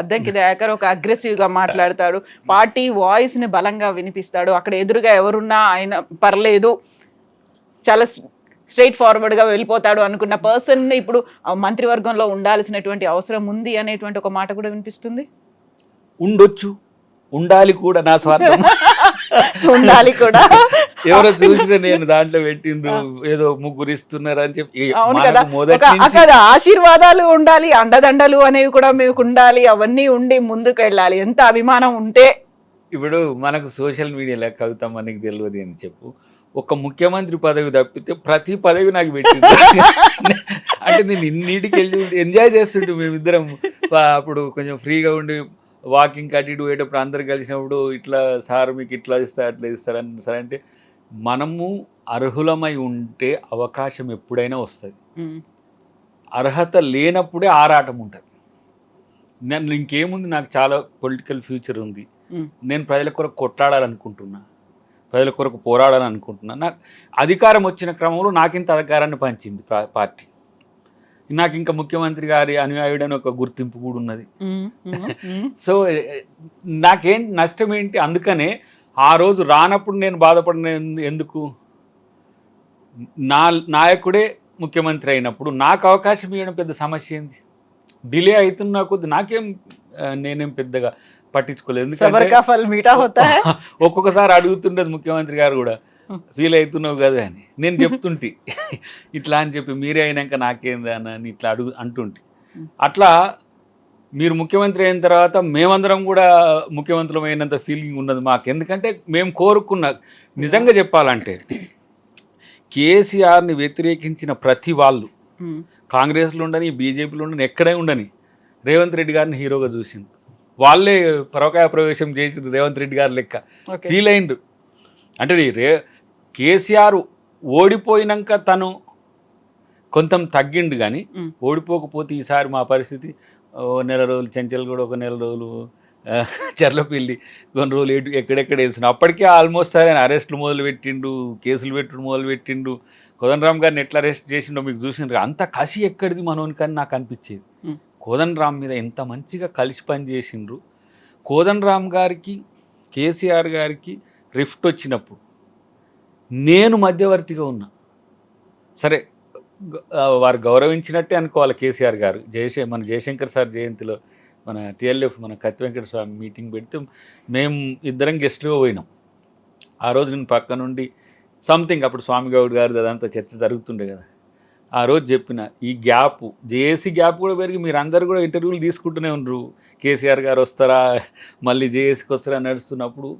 S2: అద్దంకి దయాకర్ ఒక అగ్రెసివ్గా మాట్లాడతాడు, పార్టీ వాయిస్ని బలంగా వినిపిస్తాడు. అక్కడ ఎదురుగా ఎవరున్నా ఆయన పర్లేదు, చాలా స్ట్రైట్ ఫార్వర్డ్గా వెళ్ళిపోతాడు అనుకున్న పర్సన్ని ఇప్పుడు మంత్రివర్గంలో ఉండాల్సినటువంటి అవసరం ఉంది అనేటువంటి ఒక మాట కూడా వినిపిస్తుంది.
S3: ఉండొచ్చు, ఉండాలి కూడా, నా స్వార్థం
S2: ఉండాలి కూడా.
S3: ఎవరో చూసిన నేను దాంట్లో పెట్టిండ్రు ఏదో ముగ్గురు ఇస్తున్నారు అని చెప్పి,
S2: అక్కడ ఆశీర్వాదాలు ఉండాలి, అండదండలు అనేవి కూడా మీకు ఉండాలి, అవన్నీ ఉండి ముందుకు వెళ్ళాలి. ఎంత అభిమానం ఉంటే. ఇప్పుడు
S3: మనకు సోషల్ మీడియాలో కవిత మనకి తెలియదు అని చెప్పు, ఒక ముఖ్యమంత్రి పదవి తప్పితే ప్రతి పదవి నాకు పెట్టింది. అంటే నేను ఇన్నిటికి వెళ్ళి ఎంజాయ్ చేస్తుంటే మేమిద్దరం అప్పుడు కొంచెం ఫ్రీగా ఉండి వాకింగ్ అటు ఇటు పోయేటప్పుడు అందరు కలిసినప్పుడు ఇట్లా సార్ మీకు ఇట్లా ఇస్తారు అట్లా ఇస్తారని సార్ అంటే, మనము అర్హులమై ఉంటే అవకాశం ఎప్పుడైనా వస్తుంది. అర్హత లేనప్పుడే ఆరాటం ఉంటుంది. నేను ఇంకేముంది, నాకు చాలా పొలిటికల్ ఫ్యూచర్ ఉంది, నేను ప్రజల కొరకు కొట్లాడాలనుకుంటున్నా, ప్రజల కొరకు పోరాడాలనుకుంటున్నా. నాకు అధికారం వచ్చిన క్రమంలో నాకింత అధికారాన్ని పంచింది పార్టీ. నాకు ఇంకా ముఖ్యమంత్రి గారి అనుయాయుడని ఒక గుర్తింపు కూడా ఉన్నది. సో నాకేంటి నష్టం ఏంటి? అందుకనే ఆ రోజు రానప్పుడు నేను బాధపడిన ఎందుకు, నా నాయకుడే ముఖ్యమంత్రి అయినప్పుడు నాకు అవకాశం ఇవ్వడం పెద్ద సమస్య ఏంది? డిలే అవుతున్నా కొద్ది నాకేం, నేనేం పెద్దగా పట్టించుకోలేదు. ఎందుకంటే ఒక్కొక్కసారి అడుగుతుండేది ముఖ్యమంత్రి గారు కూడా, ఫీల్ అవుతున్నావు కదా అని. నేను చెప్తుంటే ఇట్లా అని చెప్పి, మీరే అయినాక నాకేందా అని ఇట్లా అంటుంటే, అట్లా మీరు ముఖ్యమంత్రి అయిన తర్వాత మేమందరం కూడా ముఖ్యమంత్రులం అయినంత ఫీలింగ్ ఉన్నది మాకు. ఎందుకంటే మేము కోరుకున్న, నిజంగా చెప్పాలంటే కేసీఆర్ని వ్యతిరేకించిన ప్రతి వాళ్ళు, కాంగ్రెస్లో ఉండని, బీజేపీలో ఉండని, ఎక్కడే ఉండని, రేవంత్ రెడ్డి గారిని హీరోగా చూసింది. వాళ్ళే పరకాయ ప్రవేశం చేసి రేవంత్ రెడ్డి గారి లెక్క ఫీల్ అయిండు. అంటే కేసీఆర్ ఓడిపోయినాక తను కొంత తగ్గిండు, కానీ ఓడిపోకపోతే ఈసారి మా పరిస్థితి నెల రోజులు చెంచల్ కూడా, ఒక నెల రోజులు చెర్లపల్లి, కొన్ని రోజులు ఎక్కడెక్కడ వేసిన, అప్పటికే ఆల్మోస్ట్ ఆయన అరెస్టులు మొదలుపెట్టిండు, కేసులు పెట్టుడు మొదలుపెట్టిండు. కోదండరామ్ గారిని ఎట్లా అరెస్ట్ చేసిండో మీకు చూసిండ్రు. అంత కసి ఎక్కడిది మనోనికని నాకు అనిపించేది. కోదండరామ్ మీద ఎంత మంచిగా కలిసి పనిచేసిండ్రు. కోదండరామ్ గారికి, కేసీఆర్ గారికి రిఫ్ట్ వచ్చినప్పుడు నేను మధ్యవర్తిగా ఉన్నా. సరే వారు గౌరవించినట్టే అనుకోవాలి కేసీఆర్ గారు. మన జయశంకర్ సార్ జయంతిలో మన టిఎల్ఎఫ్ మన కత్తి వెంకట స్వామి మీటింగ్ పెడితే మేము ఇద్దరం గెస్ట్లుగా పోయినాం. ఆ రోజు నేను పక్క నుండి సంథింగ్ అప్పుడు స్వామి గౌడ్ గారు అదంతా చర్చ జరుగుతుండే కదా. ఆ రోజు చెప్పిన ఈ గ్యాప్ జేఏసీ గ్యాప్ కూడా పెరిగి మీరు అందరు కూడా ఇంటర్వ్యూలు తీసుకుంటూనే ఉన్నారు. కేసీఆర్ గారు వస్తారా మళ్ళీ జేఏసీకి వస్తారా నడుస్తున్నప్పుడు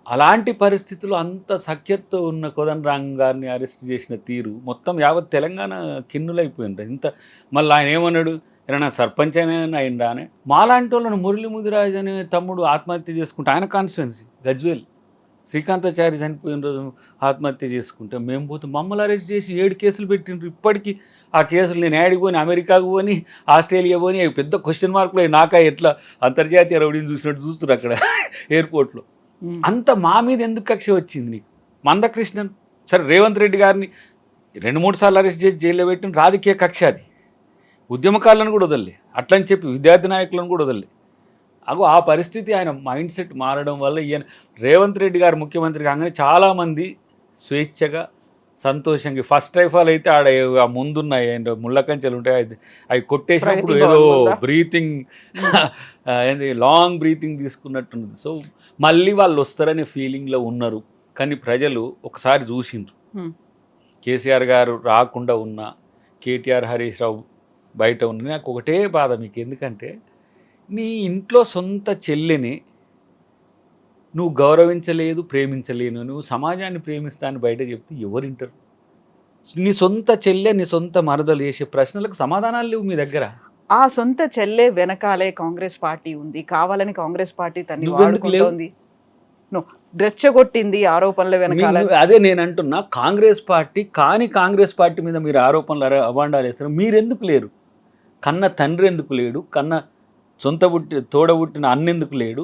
S3: అలాంటి పరిస్థితుల్లో అంత సఖ్యతతో ఉన్న కోదండరాం గారిని అరెస్ట్ చేసిన తీరు మొత్తం యావత్ తెలంగాణ కిన్నులైపోయింది. ఇంత మళ్ళీ ఆయన ఏమన్నాడు, ఏమన్నా సర్పంచ్ అయినా అయిందా అని. మాలాంటి వాళ్ళను మురళీ ముదిరాజ్ అనే తమ్ముడు ఆత్మహత్య చేసుకుంటే ఆయన కాన్స్టిట్యున్సీ గజ్వేల్ శ్రీకాంతాచారి చనిపోయిన రోజు ఆత్మహత్య చేసుకుంటే మేము పోతే మమ్మల్ని అరెస్ట్ చేసి 7 కేసులు పెట్టిండ్రు. ఇప్పటికీ ఆ కేసులు నేను యాడికి పోని అమెరికాకు పోని ఆస్ట్రేలియా పోని అవి పెద్ద క్వశ్చన్ మార్కులు నాకా ఎట్లా అంతర్జాతీయ రౌడీని చూసినట్టు చూస్తున్నారు అక్కడ ఎయిర్పోర్ట్లో. అంత మా మీద ఎందుకు కక్ష వచ్చింది నీకు? మందకృష్ణన్ సరే రేవంత్ రెడ్డి గారిని 2-3 సార్లు అరెస్ట్ చేసి జైల్లో పెట్టిన రాజకీయ కక్ష అది. ఉద్యమకారులను కూడా వదలలే, అట్లని చెప్పి విద్యార్థి నాయకులను కూడా వదలలే. అగో ఆ పరిస్థితి ఆయన మైండ్ సెట్ మారడం వల్ల ఈయన రేవంత్ రెడ్డి గారు ముఖ్యమంత్రి కాగానే చాలామంది స్వేచ్ఛగా సంతోషంగా ఫస్ట్ రైఫాల్ అయితే ఆడ ఆ ముందున్న ముళ్ళకంచెలు ఉంటాయి అవి కొట్టేసినప్పుడు ఏదో బ్రీతింగ్ ఏంది లాంగ్ బ్రీతింగ్ తీసుకున్నట్టున్నది. సో మళ్ళీ వాళ్ళు వస్తారనే ఫీలింగ్లో ఉన్నారు. కానీ ప్రజలు ఒకసారి చూసిండ్రు కేసీఆర్ గారు రాకుండా ఉన్న కేటీఆర్ హరీష్ రావు బయట ఉన్న. నాకు ఒకటే బాధ మీకు, ఎందుకంటే నీ ఇంట్లో సొంత చెల్లిని నువ్వు గౌరవించలేదు, ప్రేమించలేను, నువ్వు సమాజాన్ని ప్రేమిస్తాను బయట చెప్తే ఎవరు వింటారు? నీ సొంత చెల్లె నీ సొంత మరదలు వేసే ప్రశ్నలకు సమాధానాలు లేవు మీ దగ్గర.
S2: ఆ సొంత చెల్లె వెనకాలే కాంగ్రెస్ పార్టీ ఉంది, కావాలని కాంగ్రెస్ పార్టీ తన్ని వాడుకుంటోంది, రెచ్చగొట్టింది ఆరోపణల వెనకాల.
S3: అదే నేను అంటున్నా, కాంగ్రెస్ పార్టీ మీద మీరు ఆరోపణలు అవాండాలు వేస్తారు. మీరెందుకు లేరు? కన్న తండ్రి ఎందుకు లేడు? కన్న సొంత తోడబుట్టిన అన్నెందుకు లేడు?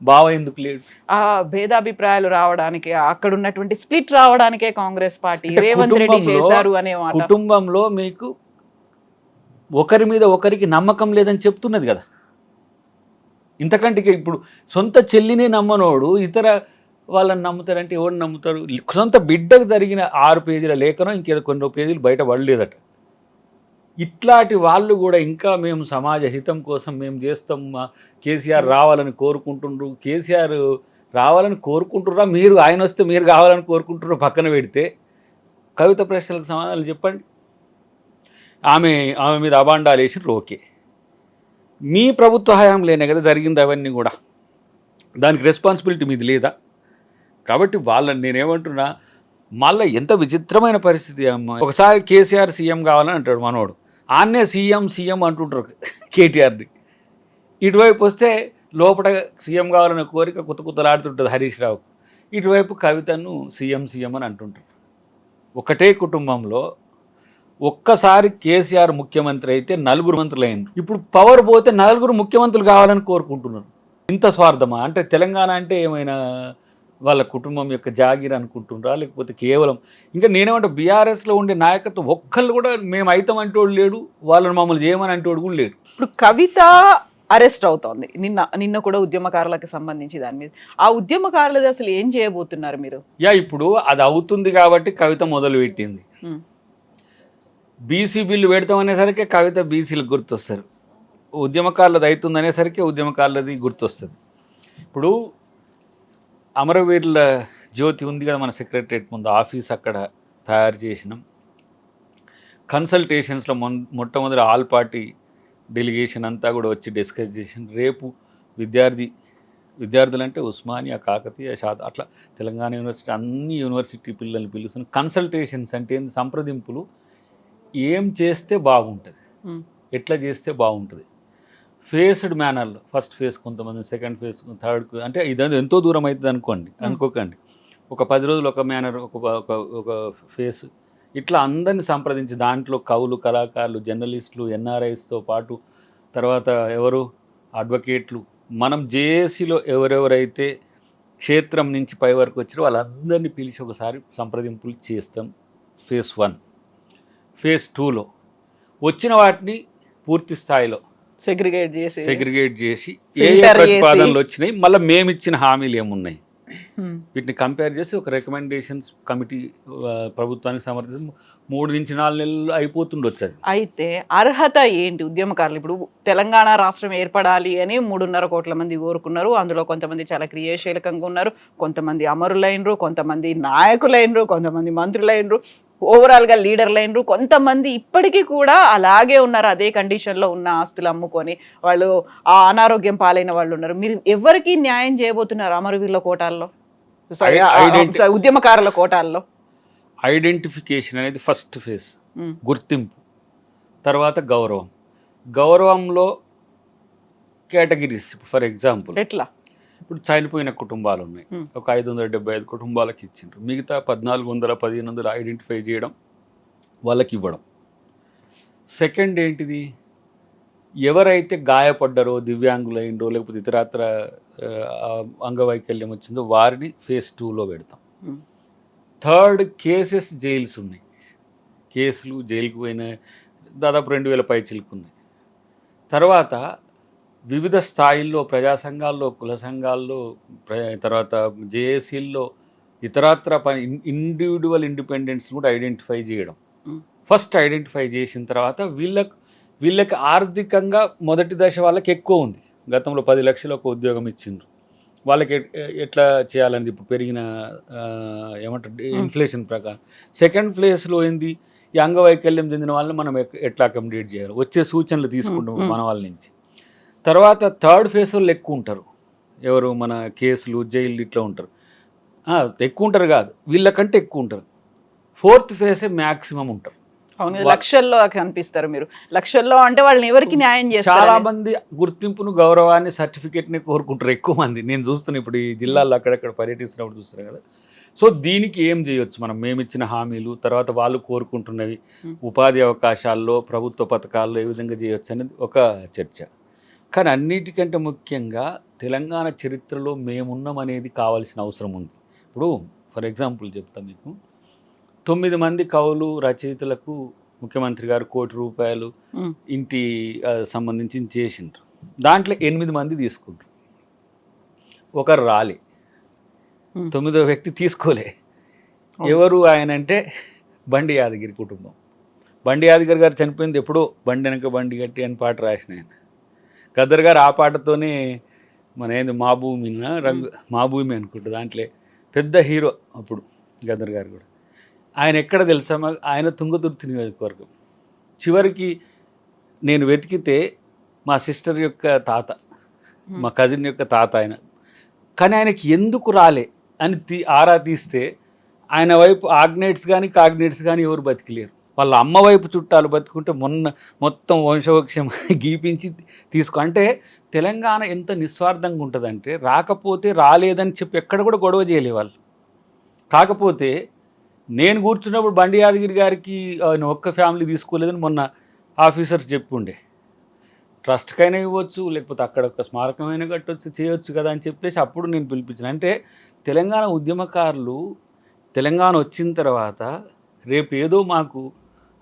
S3: బావ ఎందుకు లేడు?
S2: ఆ భేదాభిప్రాయాలు రావడానికి, అక్కడ ఉన్నటువంటి స్ప్లిట్ రావడానికే కాంగ్రెస్ పార్టీ రేవంత్ రెడ్డి చేశారు అనే మాట.
S3: కుటుంబంలో మీకు ఒకరి మీద ఒకరికి నమ్మకం లేదని చెప్తున్నది కదా. ఇంతకంటే ఇప్పుడు సొంత చెల్లినే నమ్మనోడు ఇతర వాళ్ళని నమ్ముతారంటే ఎవరిని నమ్ముతారు? సొంత బిడ్డకు జరిగిన 6 పేజీల లేఖనం ఇంకేదో కొన్ని పేజీలు బయట పడలేదట. ఇట్లాంటి వాళ్ళు కూడా ఇంకా మేము సమాజ హితం కోసం మేము చేస్తాం, కేసీఆర్ రావాలని కోరుకుంటుండ్రు. కేసీఆర్ రావాలని కోరుకుంటుర్రా మీరు? ఆయన వస్తే మీరు కావాలని కోరుకుంటుర్రా పక్కన పెడితే కవిత ప్రశ్నలకు సమాధానాలు చెప్పండి. ఆమె మీద అబాండాలు వేసిర్రు, ఓకే. మీ ప్రభుత్వ హయాం లేనే కదా జరిగింది అవన్నీ కూడా, దానికి రెస్పాన్సిబిలిటీ మీది లేదా? కాబట్టి వాళ్ళని నేనేమంటున్నా, మళ్ళీ ఎంత విచిత్రమైన పరిస్థితి అమ్మ. ఒకసారి కేసీఆర్ సీఎం కావాలని అంటాడు మనోడు, ఆన్నే సీఎం అంటుంటారు కేటీఆర్ని. ఇటువైపు వస్తే లోపల సీఎం కావాలనే కోరిక కుతలాడుతుంటుంది హరీష్ రావుకు. ఇటువైపు కవితను సీఎం అని అంటుంటారు. ఒకటే కుటుంబంలో ఒక్కసారి కేసీఆర్ ముఖ్యమంత్రి అయితే 4 మంత్రులు అయింది. ఇప్పుడు పవర్ పోతే 4 ముఖ్యమంత్రులు కావాలని కోరుకుంటున్నారు. ఇంత స్వార్థమా? అంటే తెలంగాణ అంటే ఏమైనా వాళ్ళ కుటుంబం యొక్క జాగీర్ అనుకుంటున్నారా? లేకపోతే కేవలం ఇంకా నేనేమంటే బీఆర్ఎస్లో ఉండే నాయకత్వం ఒక్కళ్ళు కూడా మేము అయితం అంటోడు లేడు, వాళ్ళని మమ్మల్ని చేయమని అంటోడు కూడా లేడు.
S2: ఇప్పుడు కవిత అరెస్ట్ అవుతోంది, నిన్న కూడా ఉద్యమకారులకు సంబంధించి దాని మీద. ఆ ఉద్యమకారులది అసలు ఏం చేయబోతున్నారు మీరు?
S3: ఇప్పుడు అది అవుతుంది కాబట్టి కవిత మొదలు పెట్టింది. బీసీ బిల్లు పెడతాం అనేసరికి కవిత బీసీలకు గుర్తొస్తారు, ఉద్యమకారులది అవుతుంది అనేసరికి ఉద్యమకారులది గుర్తొస్తుంది. ఇప్పుడు అమరవీరుల జ్యోతి ఉంది కదా మన సెక్రటరేట్ ముందు, ఆఫీస్ అక్కడ తయారు చేసినాం. కన్సల్టేషన్స్లో మొట్టమొదటి ఆల్ పార్టీ డెలిగేషన్ అంతా కూడా వచ్చి డిస్కస్ చేసిన. రేపు విద్యార్థులు అంటే ఉస్మానియా, కాకతీయ, అట్లా తెలంగాణ యూనివర్సిటీ అన్ని యూనివర్సిటీ పిల్లల్ని పిలుస్తున్న కన్సల్టేషన్స్ అంటే ఏంది? సంప్రదింపులు. ఏం చేస్తే బాగుంటుంది, ఎట్లా చేస్తే బాగుంటుంది, ఫేస్డ్ మేనర్లో ఫస్ట్ ఫేజ్ కొంతమంది, సెకండ్ ఫేజ్, థర్డ్, అంటే ఇదంతా ఎంతో దూరం అవుతుంది అనుకోకండి. ఒక 10 రోజులు ఒక మేనర్, ఒక ఫేస్, ఇట్లా అందరినీ సంప్రదించి దాంట్లో కవులు, కళాకారులు, జర్నలిస్టులు, ఎన్ఆర్ఐస్తో పాటు తర్వాత ఎవరు అడ్వకేట్లు, మనం జేఏసీలో ఎవరెవరైతే క్షేత్రం నుంచి పై వరకు వచ్చారో వాళ్ళందరినీ పిలిచి ఒకసారి సంప్రదింపులు చేస్తాం. ఫేజ్ 1. ఫేజ్ 2లో వచ్చిన వాటిని పూర్తి స్థాయిలో సెగ్రిగేట్ చేసి ఏ ప్రతిపాదనలు వచ్చినాయి, మళ్ళీ మేమిచ్చిన హామీలు ఏమున్నాయి, వీటిని కంపేర్ చేసి ఒక రికమెండేషన్స్ కమిటీ ప్రభుత్వానికి సమర్థించి 3 నుంచి 4 నెలలు అయిపోతుండొచ్చు అది.
S2: అయితే అర్హత ఏంటి ఉద్యమకారులు? ఇప్పుడు తెలంగాణ రాష్ట్రం ఏర్పడాలి అని 3.5 కోట్ల మంది కోరుకున్నారు. అందులో కొంతమంది చాలా క్రియాశీలకంగా ఉన్నారు, కొంతమంది అమరులైనరు, కొంతమంది నాయకులైనరు, కొంతమంది మంత్రులైనరు, ఓవరాల్గా లీడర్లైనరు, కొంతమంది ఇప్పటికీ కూడా అలాగే ఉన్నారు, అదే కండిషన్లో ఉన్న ఆస్తులు అమ్ముకొని వాళ్ళు ఆ అనారోగ్యం పాలైన వాళ్ళు ఉన్నారు. మీరు ఎవరికి న్యాయం చేయబోతున్నారు అమరవీరుల కోటాల్లో, ఉద్యమకారుల కోటాల్లో?
S3: ఐడెంటిఫికేషన్ అనేది ఫస్ట్ ఫేజ్, గుర్తింపు, తర్వాత గౌరవం. గౌరవంలో కేటగిరీస్, ఫర్ ఎగ్జాంపుల్
S2: ఎట్లా
S3: ఇప్పుడు చనిపోయిన కుటుంబాలు ఉన్నాయి, ఒక 575 కుటుంబాలకు ఇచ్చిండ్రు, మిగతా 1400 1500 ఐడెంటిఫై చేయడం, వాళ్ళకి ఇవ్వడం. సెకండ్ ఏంటిది, ఎవరైతే గాయపడ్డారో, దివ్యాంగులైండో, లేకపోతే ఇతరత్ర అంగవైకల్యం వచ్చిందో వారిని ఫేజ్ 2లో పెడతాం. థర్డ్, కేసెస్ జైల్స్ ఉన్నాయి, కేసులు జైలుకు పోయిన దాదాపు 2000 పైచిలకు ఉన్నాయి. తర్వాత వివిధ స్థాయిల్లో ప్రజా సంఘాల్లో, కుల సంఘాల్లో, తర్వాత జేఏసీల్లో ఇతరత్ర ఇండివిజువల్ ఇండిపెండెన్స్ కూడా ఐడెంటిఫై చేయడం. ఫస్ట్ ఐడెంటిఫై చేసిన తర్వాత వీళ్ళకి ఆర్థికంగా మొదటి దశ వాళ్ళకి ఎక్కువ ఉంది. గతంలో 10 లక్షలు ఒక ఉద్యోగం ఇచ్చిండ్రు, వాళ్ళకి ఎట్లా చేయాలని ఇప్పుడు పెరిగిన ఏమంటారు ఇన్ఫ్లేషన్ ప్రకారం. సెకండ్ ప్లేస్లో ఏంది, ఈ అంగవైకల్యం చెందిన వాళ్ళని మనం ఎట్లా అకామిడేట్ చేయాలి, వచ్చే సూచనలు తీసుకుంటాం మన వాళ్ళ నుంచి. తర్వాత థర్డ్ ఫేజ్ వాళ్ళు ఎక్కువ ఉంటారు, ఎవరు మన కేసులు జైలు ఇట్లా ఉంటారు, ఎక్కువ ఉంటారు కాదు, వీళ్ళకంటే ఎక్కువ ఉంటారు. ఫోర్త్ ఫేజే మ్యాక్సిమం ఉంటారు.
S2: అవును, లక్షల్లో కనిపిస్తారు మీరు. లక్షల్లో అంటే వాళ్ళని ఎవరికి న్యాయం చేస్తారు?
S3: చాలా మంది గుర్తింపును, గౌరవాన్ని, సర్టిఫికేట్ని కోరుకుంటారు ఎక్కువ మంది. నేను చూస్తున్నాను ఇప్పుడు ఈ జిల్లాల్లో అక్కడక్కడ పర్యటిస్తున్నప్పుడు చూస్తున్నాను కదా. సో దీనికి ఏం చేయొచ్చు మనం, మేమిచ్చిన హామీలు, తర్వాత వాళ్ళు కోరుకుంటున్నవి, ఉపాధి అవకాశాల్లో, ప్రభుత్వ పథకాల్లో ఏ విధంగా చేయొచ్చు అనేది ఒక చర్చ. కానీ అన్నిటికంటే ముఖ్యంగా తెలంగాణ చరిత్రలో మేమున్నాం అనేది కావాల్సిన అవసరం ఉంది. ఇప్పుడు ఫర్ ఎగ్జాంపుల్ చెప్తాను మీకు, 9 మంది కవులు రచయితలకు ముఖ్యమంత్రి గారు ₹1 కోటి ఇంటి సంబంధించి చేసిండ్రు. దాంట్లో 8 మంది తీసుకుంటారు, ఒకరు రాలే, 9వ వ్యక్తి తీసుకోలే. ఎవరు ఆయన అంటే బండి యాదగిరి కుటుంబం. బండి యాదగిరి గారు చనిపోయింది ఎప్పుడో, బండి వెనక బండి కట్టి అని పాట రాసిన ఆయన. గద్దర్ గారు ఆ పాటతోనే మన ఏంది మా భూమి మా భూమి అనుకుంటుంది, దాంట్లో పెద్ద హీరో అప్పుడు గద్దర్ గారు కూడా. ఆయన ఎక్కడ తెలుసా, ఆయన తుంగతుర్తి నియోజకవర్గం. చివరికి నేను వెతికితే మా సిస్టర్ యొక్క తాత, మా కజిన్ యొక్క తాత ఆయన. కానీ ఆయనకి ఎందుకు రాలే అని ఆరా తీస్తే ఆయన వైపు ఆగ్నేట్స్ కానీ కాగ్నేట్స్ కానీ ఎవరు బతికిలేరు. వాళ్ళ అమ్మ వైపు చుట్టాలు బతుకుంటే మొత్తం వంశవృక్షం గీపించి అంటే తెలంగాణ ఎంత నిస్వార్థంగా ఉంటుందంటే, రాకపోతే రాలేదని చెప్పి ఎక్కడ కూడా గొడవ చేయలే వాళ్ళు. కాకపోతే నేను కూర్చున్నప్పుడు బండి యాదగిరి గారికి ఆయన ఒక్క ఫ్యామిలీ తీసుకోలేదని మొన్న ఆఫీసర్స్ చెప్పుండే, ట్రస్ట్కైనా ఇవ్వచ్చు, లేకపోతే అక్కడ ఒక స్మారకమైనా కట్టవచ్చు, చేయొచ్చు కదా అని చెప్పేసి అప్పుడు నేను పిలిపించిన. అంటే తెలంగాణ ఉద్యమకారులు తెలంగాణ వచ్చిన తర్వాత రేపు ఏదో మాకు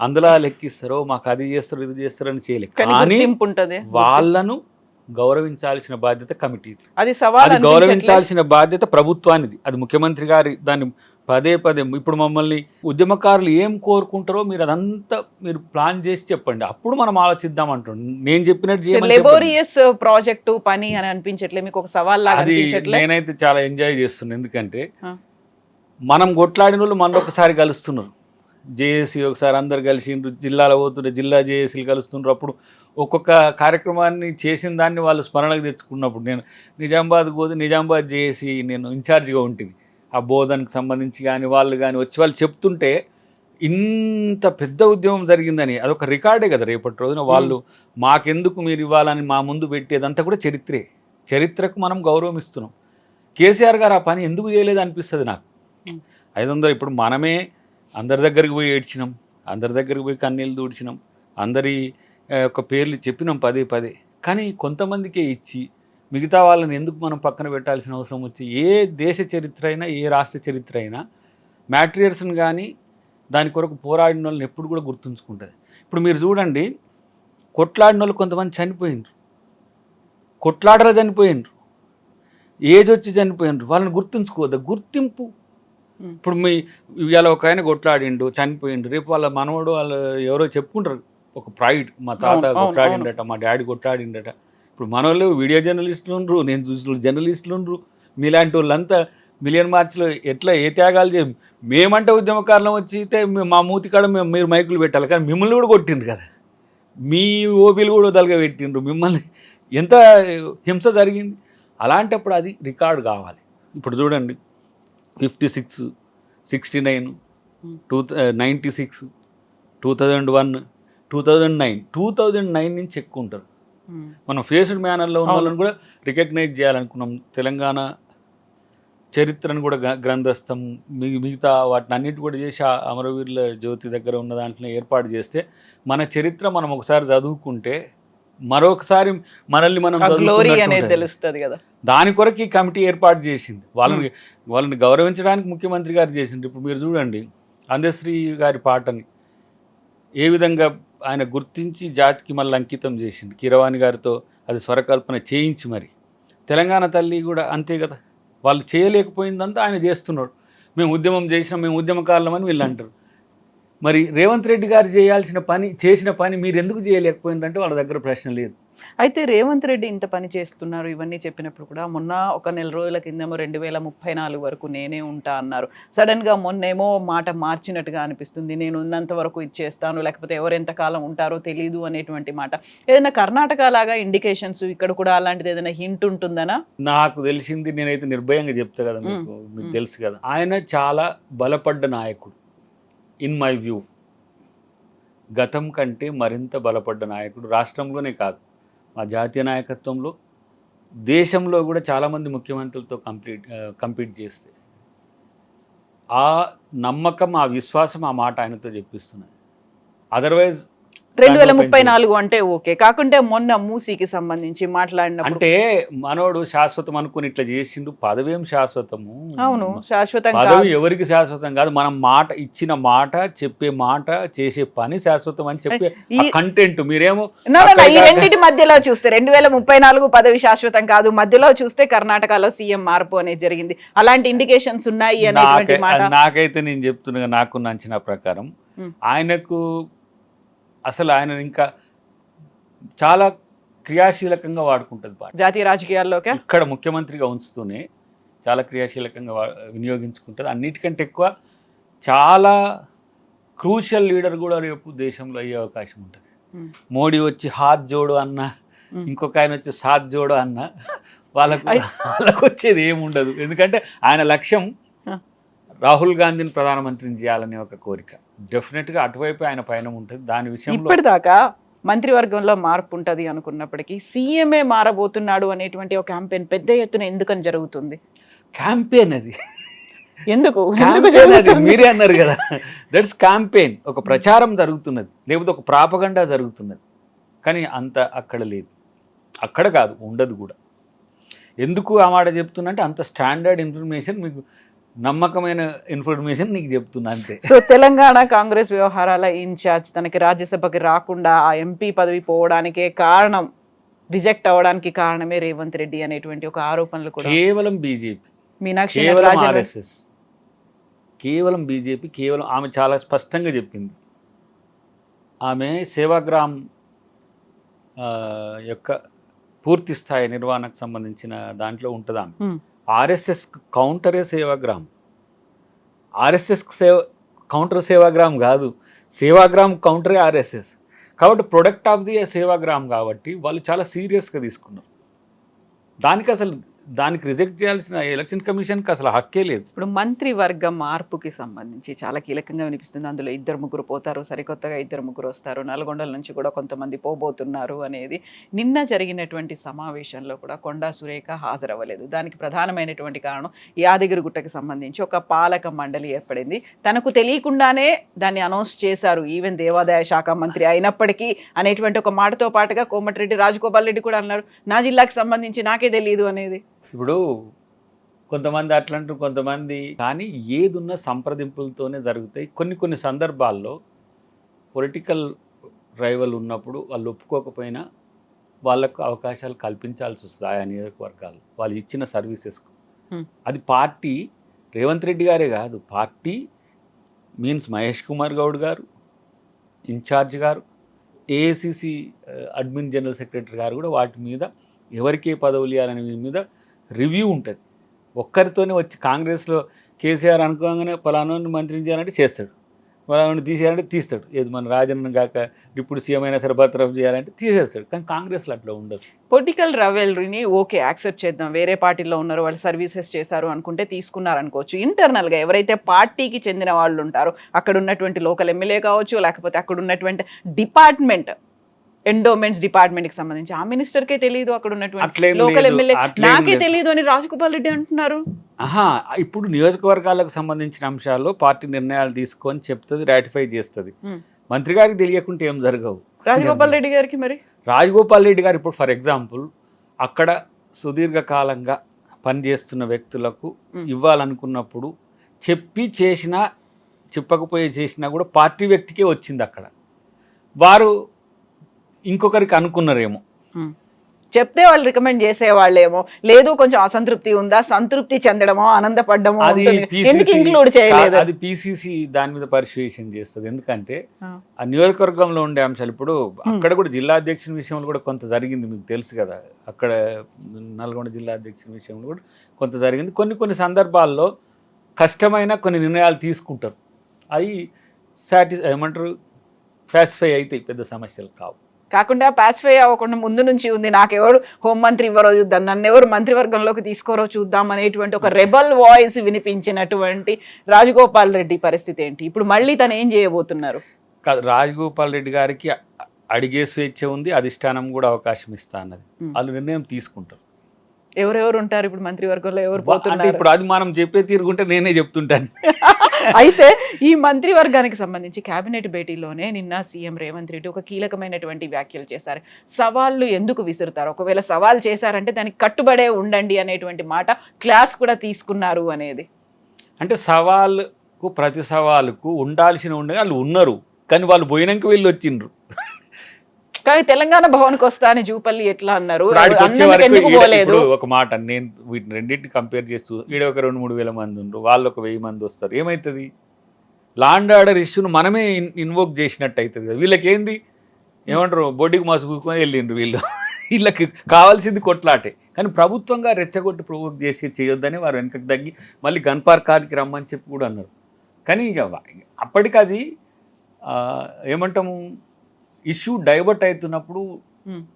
S3: అందులో లెక్కిస్తారో, మాకు అది చేస్తారో ఇది చేస్తారో అని చేయలేదు. కానీ వాళ్ళను గౌరవించాల్సిన బాధ్యత కమిటీ, అది గౌరవించాల్సిన బాధ్యత ప్రభుత్వానిది, అది ముఖ్యమంత్రి గారి. దాన్ని పదే ఇప్పుడు మమ్మల్ని ఉద్యమకారులు ఏం కోరుకుంటారో మీరు అదంతా మీరు ప్లాన్ చేసి చెప్పండి, అప్పుడు మనం ఆలోచిద్దాం అంటుండే. నేను చెప్పినట్టు
S2: లేబోరియస్ ప్రాజెక్టు పని అని అనిపించట్లే మీకు? ఒక సవాల్ లాగా అనిపించట్లే?
S3: నేనైతే చాలా ఎంజాయ్ చేస్తున్నాను, ఎందుకంటే మనం కొట్లాడిన వాళ్ళు మనొకసారి కలుస్తున్నారు, జేఏసీ ఒకసారి అందరు కలిసిండ్రు, జిల్లాలో పోతుండే జిల్లా జేఏసీలు కలుస్తుండ్రు. అప్పుడు ఒక్కొక్క కార్యక్రమాన్ని చేసిన దాన్ని వాళ్ళు స్మరణకు తెచ్చుకున్నప్పుడు, నేను నిజామాబాద్ పోతే నిజామాబాద్ జేఏసీ నేను ఇన్ఛార్జిగా ఉంటుంది, ఆ బోధనకు సంబంధించి కానీ వాళ్ళు వచ్చి వాళ్ళు చెప్తుంటే ఇంత పెద్ద ఉద్యమం జరిగిందని అదొక రికార్డే కదా రేపటి రోజున. వాళ్ళు మాకెందుకు మీరు ఇవ్వాలని మా ముందు పెట్టేదంతా కూడా చరిత్రే. చరిత్రకు మనం గౌరవం ఇస్తున్నాం. కేసీఆర్ గారు ఆ పని ఎందుకు చేయలేదు అనిపిస్తుంది నాకు. 500 ఇప్పుడు మనమే అందరి దగ్గరికి పోయి ఏడ్చినాం, అందరి దగ్గరికి పోయి కన్నీళ్ళు దూడ్చినాం, అందరి యొక్క పేర్లు చెప్పినాం పదే. కానీ కొంతమందికే ఇచ్చి మిగతా వాళ్ళని ఎందుకు మనం పక్కన పెట్టాల్సిన అవసరం వచ్చి? ఏ దేశ చరిత్ర అయినా, ఏ రాష్ట్ర చరిత్ర అయినా మ్యాట్రియర్స్ని కానీ దాని కొరకు పోరాడిన వాళ్ళని ఎప్పుడు కూడా గుర్తుంచుకుంటుంది. ఇప్పుడు మీరు చూడండి, కొట్లాడిన వాళ్ళు కొంతమంది చనిపోయినరు, కొట్లాడరా చనిపోయినరు. ఏజ్ వచ్చి చనిపోయినారు, వాళ్ళని గుర్తుంచుకోవద్దా? గుర్తింపు. ఇప్పుడు ఇవాళ ఒక ఆయన కొట్లాడిండు, చనిపోయిండు, రేపు వాళ్ళ మనవడు వాళ్ళు ఎవరో చెప్పుకుంటారు, ఒక ప్రైడ్, మా తాత కొట్లాడిండట, మా డాడీ కొట్లాడిండట. ఇప్పుడు మన వాళ్ళు వీడియో జర్నలిస్టులు ఉండరు, నేను చూసిన జర్నలిస్టులు ఉండరు, మీలాంటి వాళ్ళంతా మిలియన్ మార్చ్లో ఎట్లా ఏ త్యాగాలు చేయం. మేమంటే ఉద్యమకారులం వచ్చితే మా మూతి కాడ మీరు మైకులు పెట్టాలి, కానీ మిమ్మల్ని కూడా కొట్టిండ్రు కదా, మీ ఓబీలు కూడా వదలుగా పెట్టిండ్రు, మిమ్మల్ని ఎంత హింస జరిగింది. అలాంటప్పుడు అది రికార్డు కావాలి. ఇప్పుడు చూడండి 56, 69, 96, 2001, 2009 నుంచి ఎక్కువ ఉంటారు. మనం ఫేస్డ్ మేనర్లో ఉన్న వాళ్ళని కూడా రికగ్నైజ్ చేయాలనుకున్నాం. తెలంగాణ చరిత్రను కూడా గ్రంథస్థం మిగతా వాటిని అన్నిటి కూడా చేసి అమరవీరుల జ్యోతి దగ్గర ఉన్న దాంట్లో ఏర్పాటు చేస్తే మన చరిత్ర మనం ఒకసారి చదువుకుంటే మరొకసారి మనల్ని మనం
S2: తెలుస్తుంది కదా.
S3: దాని కొరకు ఈ కమిటీ ఏర్పాటు చేసింది. వాళ్ళని గౌరవించడానికి ముఖ్యమంత్రి గారు చేసింది. ఇప్పుడు మీరు చూడండి అందశ్రీ గారి పాటని ఏ విధంగా ఆయన గుర్తించి జాతికి మళ్ళీ అంకితం చేసింది, కీరవాణి గారితో అది స్వరకల్పన చేయించి. మరి తెలంగాణ తల్లి కూడా అంతే కదా, వాళ్ళు చేయలేకపోయిందంతా ఆయన చేస్తున్నాడు. మేము ఉద్యమం చేసినాం, మేము ఉద్యమకారులమని వీళ్ళు అంటారు. మరి రేవంత్ రెడ్డి గారు చేసిన పని మీరు ఎందుకు చేయలేకపోయిందంటే వాళ్ళ దగ్గర ప్రశ్న లేదు.
S2: అయితే రేవంత్ రెడ్డి ఇంత పని చేస్తున్నారు ఇవన్నీ చెప్పినప్పుడు కూడా మొన్న ఒక నెల రోజుల కిందేమో 2034 వరకు నేనే ఉంటా అన్నారు. సడన్గా మొన్నేమో మాట మార్చినట్టుగా అనిపిస్తుంది, నేను ఉన్నంత వరకు ఇచ్చేస్తాను, లేకపోతే ఎవరు ఎంతకాలం ఉంటారో తెలీదు అనేటువంటి మాట. ఏదైనా కర్ణాటక లాగా ఇండికేషన్స్ ఇక్కడ కూడా అలాంటిది ఏదైనా హింట్ ఉంటుందనా?
S3: నాకు తెలిసింది, నేనైతే నిర్భయంగా చెప్తా కదా, మీకు తెలుసు కదా, ఆయన చాలా బలపడ్డ నాయకుడు. ఇన్ మై వ్యూ గతం కంటే మరింత బలపడ్డ నాయకుడు. రాష్ట్రంలోనే కాదు, మా జాతీయ నాయకత్వంలో, దేశంలో కూడా చాలామంది ముఖ్యమంత్రులతో కంపీట్ చేస్తే ఆ నమ్మకం, ఆ విశ్వాసం, ఆ మాట ఆయనతో చెప్పిస్తున్నది. అదర్వైజ్
S2: 2034 అంటే ఓకే, కాకుంటే మొన్న మూసీకి సంబంధించి మాట్లాడినప్పుడు
S3: అంటే మనోడు శాశ్వతం అనుకుని ఇట్లా చేసిండు. పదవేం శాశ్వతము?
S2: అవును, శాశ్వతం
S3: పదవి ఎవరికి శాశ్వతం కాదు. మనం మాట ఇచ్చిన మాట, చెప్పే మాట, చేసే పని శాశ్వతం అని చెప్పే కంటెంట్. మీరేమో
S2: ఈ రెండింటి మధ్యలో చూస్తే 2034 పదవి శాశ్వతం కాదు, మధ్యలో చూస్తే కర్ణాటకలో సీఎం మార్పు అనేది జరిగింది. అలాంటి ఇండికేషన్స్ ఉన్నాయి అనేటువంటి మాట.
S3: నాకైతే నేను చెప్తున్నా, నాకున్న అంచనా ప్రకారం ఆయనకు అసలు ఆయన ఇంకా చాలా క్రియాశీలకంగా వాడుకుంటుంది
S2: జాతీయ రాజకీయాల్లోకి.
S3: ఇక్కడ ముఖ్యమంత్రిగా ఉంచుతూనే చాలా క్రియాశీలకంగా వినియోగించుకుంటుంది. అన్నిటికంటే ఎక్కువ చాలా క్రూషియల్ లీడర్ కూడా రేపు దేశంలో అయ్యే అవకాశం ఉంటుంది. మోడీ వచ్చి హాత్ జోడు అన్న, ఇంకొక ఆయన వచ్చి సాత్ జోడు అన్న, వాళ్ళకు వచ్చేది ఏముండదు. ఎందుకంటే ఆయన లక్ష్యం రాహుల్ గాంధీని ప్రధానమంత్రిని చేయాలనే ఒక కోరిక. డెఫినెట్గా అటువైపు ఆయన పైన ఉంటుంది. దాని విషయంలో
S2: ఇప్పటిదాకా మంత్రివర్గంలో మార్పు ఉంటుంది అనుకున్నప్పటికీ సీఎంఏ మారబోతున్నాడు అనేటువంటి ఒక క్యాంపెయిన్ పెద్ద ఎత్తున ఎందుకని జరుగుతుంది?
S3: క్యాంపెయిన్ అది
S2: ఎందుకు
S3: మీరే అన్నారు కదా, దట్స్ క్యాంపెయిన్. ఒక ప్రచారం జరుగుతున్నది, లేకపోతే ఒక ప్రాపగండా జరుగుతున్నది. కానీ అంత అక్కడ లేదు, అక్కడ కాదు, ఉండదు కూడా. ఎందుకు ఆ మాట చెప్తున్నా అంటే అంత స్టాండర్డ్ ఇన్ఫర్మేషన్, మీకు నమ్మకమైన ఇన్ఫర్మేషన్ నీకు చెప్తున్నా అంతే.
S2: సో తెలంగాణ కాంగ్రెస్ వ్యవహారాల ఇన్ఛార్జ్ తనకి రాజ్యసభకి రాకుండా ఆ ఎంపీ పదవి పోవడానికే కారణం, రిజెక్ట్ అవ్వడానికి కారణమే రేవంత్ రెడ్డి అనేటువంటి ఒక ఆరోపణలు కూడా.
S3: కేవలం బీజేపీ,
S2: మీనాక్షి
S3: ఆర్ఎస్ఎస్, కేవలం బీజేపీ, కేవలం ఆమె చాలా స్పష్టంగా చెప్పింది. ఆమె సేవాగ్రామ్ యొక్క పూర్తి స్థాయి నిర్వహణకు సంబంధించిన దాంట్లో ఉంటుంది. ఆమె ఆర్ఎస్ఎస్ కౌంటరే సేవాగ్రామ్, ఆర్ఎస్ఎస్ కౌంటర్ సేవాగ్రామ్ కాదు, సేవాగ్రామ్ కౌంటరే ఆర్ఎస్ఎస్. కాబట్టి ప్రొడక్ట్ ఆఫ్ ది సేవాగ్రామ్ కాబట్టి వాళ్ళు చాలా సీరియస్గా తీసుకున్నారు. దానికి రిజెక్ట్ చేయాల్సిన ఎలక్షన్ కమిషన్కి అసలు హక్కే లేదు.
S2: ఇప్పుడు మంత్రివర్గ మార్పుకి సంబంధించి చాలా కీలకంగా వినిపిస్తుంది. అందులో 2-3 పోతారు, సరికొత్తగా 2-3 వస్తారు, నల్గొండల నుంచి కూడా కొంతమంది పోబోతున్నారు అనేది. నిన్న జరిగినటువంటి సమావేశంలో కూడా కొండా సురేఖ హాజరవ్వలేదు. దానికి ప్రధానమైనటువంటి కారణం యాదగిరిగుట్టకి సంబంధించి ఒక పాలక మండలి ఏర్పడింది. తనకు తెలియకుండానే దాన్ని అనౌన్స్ చేశారు, ఈవెన్ దేవాదాయ శాఖ మంత్రి అయినప్పటికీ అనేటువంటి ఒక మాటతో పాటుగా కోమటిరెడ్డి రాజగోపాల్ రెడ్డి కూడా అన్నారు, నా జిల్లాకి సంబంధించి నాకే తెలియదు అనేది.
S3: ఇప్పుడు కొంతమంది అట్లాంటి, కొంతమంది కానీ ఏదున్న సంప్రదింపులతోనే జరుగుతాయి. కొన్ని సందర్భాల్లో పొలిటికల్ రైవల్ ఉన్నప్పుడు వాళ్ళు ఒప్పుకోకపోయినా వాళ్ళకు అవకాశాలు కల్పించాల్సి వస్తుంది ఆయా నియోజకవర్గాలు వాళ్ళు ఇచ్చిన సర్వీసెస్కు.
S2: Hmm.
S3: అది పార్టీ రేవంత్ రెడ్డి గారే కాదు, పార్టీ మీన్స్ మహేష్ కుమార్ గౌడ్ గారు ఇన్ఛార్జ్ గారు, ఏఐసిసి అడ్మిన్ జనరల్ సెక్రటరీ గారు కూడా వాటి మీద ఎవరికి ఏ పదవులు ఇవ్వాలనే మీద రివ్యూ ఉంటుంది. ఒక్కరితోనే వచ్చి కాంగ్రెస్లో కేసీఆర్ అనుకోగానే ఫలానాన్ని మంత్రిని చేయాలంటే చేస్తాడు, ఫలానాన్ని తీసేయాలంటే తీస్తాడు. ఏది మన రాజన్న కాక ఇప్పుడు సీఎం అయినా సరే బర్తరఫ్ చేయాలంటే తీసేస్తాడు. కానీ కాంగ్రెస్లో అట్లా ఉండదు.
S2: పొలిటికల్ రవెలరీని ఓకే యాక్సెప్ట్ చేద్దాం, వేరే పార్టీలో ఉన్నారు వాళ్ళు సర్వీసెస్ చేశారు అనుకుంటే తీసుకున్నారు అనుకోవచ్చు. ఇంటర్నల్గా ఎవరైతే పార్టీకి చెందిన వాళ్ళు ఉంటారో అక్కడ ఉన్నటువంటి లోకల్ ఎమ్మెల్యే కావచ్చు, లేకపోతే అక్కడ ఉన్నటువంటి డిపార్ట్మెంట్ ఎండోమెంట్స్ డిపార్ట్మెంట్కి సంబంధించి ఆ మినిస్టర్కే తెలియదు, అక్కడ ఉన్నటువంటి
S3: అట్లేం
S2: లోకల్
S3: లేదు,
S2: ఎమ్మెల్యే
S3: అట్లేం
S2: నాకే
S3: లేదు.
S2: తెలియదు అని రాజగోపాల్ రెడ్డి అంటున్నారు.
S3: ఇప్పుడు నియోజకవర్గాలకు సంబంధించిన అంశాల్లో పార్టీ నిర్ణయాలు తీసుకొని చెప్తుంది, రాటిఫై చేస్తుంది. మంత్రి గారికి తెలియకుంటే ఏం జరగవు.
S2: రాజగోపాల్ రెడ్డి గారికి మరి
S3: రాజగోపాల్ రెడ్డి గారు ఇప్పుడు ఫర్ ఎగ్జాంపుల్ అక్కడ సుదీర్ఘకాలంగా పనిచేస్తున్న వ్యక్తులకు ఇవ్వాలనుకున్నప్పుడు చెప్పి చేసినా చెప్పకపోయే చేసినా కూడా పార్టీ వ్యక్తికే వచ్చింది. అక్కడ వారు ఇంకొకరికి అనుకున్నారేమో,
S2: చెప్తే వాళ్ళు రికమెండ్ చేసేవాళ్ళేమో, లేదు కొంచెం అసంతృప్తి ఉందా, సంతృప్తి చెందడమో ఆనందపడ్డమో
S3: అది
S2: ఎందుకు ఇంక్లూడ్ చేయలేదు?
S3: అది పిసిసి దాని మీద పరిశీలన చేస్తుంది. ఎందుకంటే ఆ నియోజకవర్గంలో ఉండే అంశాలు ఇప్పుడు అక్కడ కూడా జిల్లా అధ్యక్షుని విషయంలో కూడా కొంత జరిగింది, మీకు తెలుసు కదా. అక్కడ నల్గొండ జిల్లా అధ్యక్షుని విషయంలో కూడా కొంత జరిగింది. కొన్ని సందర్భాల్లో కష్టమైన కొన్ని నిర్ణయాలు తీసుకుంటారు, అవి ఏమంటారు సాటిస్ఫై అయితే పెద్ద సమస్యలు కావు.
S2: కాకుండా పాసిఫై అవ్వకుండా ముందు నుంచి ఉంది, నాకెవరు హోంమంత్రి ఇవ్వరో చూద్దాం, నన్ను ఎవరు మంత్రివర్గంలోకి తీసుకోరో చూద్దాం అనేటువంటి ఒక రెబల్ వాయిస్ వినిపించినటువంటి రాజగోపాల్ రెడ్డి పరిస్థితి ఏంటి? ఇప్పుడు మళ్ళీ తను ఏం చేయబోతున్నారు?
S3: రాజగోపాల్ రెడ్డి గారికి అడిగే స్వేచ్ఛ ఉంది, అధిష్టానం కూడా అవకాశం ఇస్తా అన్నది. వాళ్ళు నిర్ణయం తీసుకుంటారు.
S2: ఎవరెవరు ఉంటారు ఇప్పుడు మంత్రివర్గంలో, ఎవరు
S3: అంటే
S2: పోతున్నారు?
S3: ఇప్పుడు అది మనం చెప్పే తీరుకుంటే నేనే చెప్తుంటాను.
S2: అయితే ఈ మంత్రివర్గానికి సంబంధించి కేబినెట్ భేటీలోనే నిన్న సీఎం రేవంత్ రెడ్డి ఒక కీలకమైనటువంటి వ్యాఖ్యలు చేశారు. సవాళ్ళు ఎందుకు విసురుతారు, ఒకవేళ సవాల్ చేశారంటే దానికి కట్టుబడే ఉండండి అనేటువంటి మాట క్లాస్ కూడా తీసుకున్నారు అనేది.
S3: అంటే సవాళ్ళకు ప్రతి సవాలుకు ఉండాల్సిన ఉండగా వాళ్ళు ఉన్నారు, కానీ వాళ్ళు పోయినాక వెళ్ళి వచ్చిండ్రు.
S2: కానీ తెలంగాణ భవన్కి వస్తా అని జూపల్లి ఎట్లా అన్నారు,
S3: ఎందుకు పోలేదు? ఒక మాట నేను వీటిని రెండింటిని కంపేర్ చేస్తూ ఈడ ఒక 2-3 వేల మంది ఉండరు, వాళ్ళు ఒక 1000 మంది వస్తారు, ఏమవుతుంది? లా అండ్ ఆర్డర్ ఇష్యూను మనమే ఇన్వోక్ చేసినట్టు అవుతుంది కదా. వీళ్ళకి ఏంది ఏమంటారు, బొడ్డికి మాసు కూకొని వెళ్ళిండ్రు వీళ్ళు. వీళ్ళకి కావాల్సింది కొట్లాటే, కానీ ప్రభుత్వంగా రెచ్చగొట్టి ప్రొవోక్ చేసి చేయొద్దని వారు వెనకకి తగ్గి మళ్ళీ గన్ పార్కానికి రమ్మని చెప్పి కూడా అన్నారు. కానీ ఇక అప్పటికి అది ఏమంటాము ఇష్యూ డైవర్ట్ అవుతున్నప్పుడు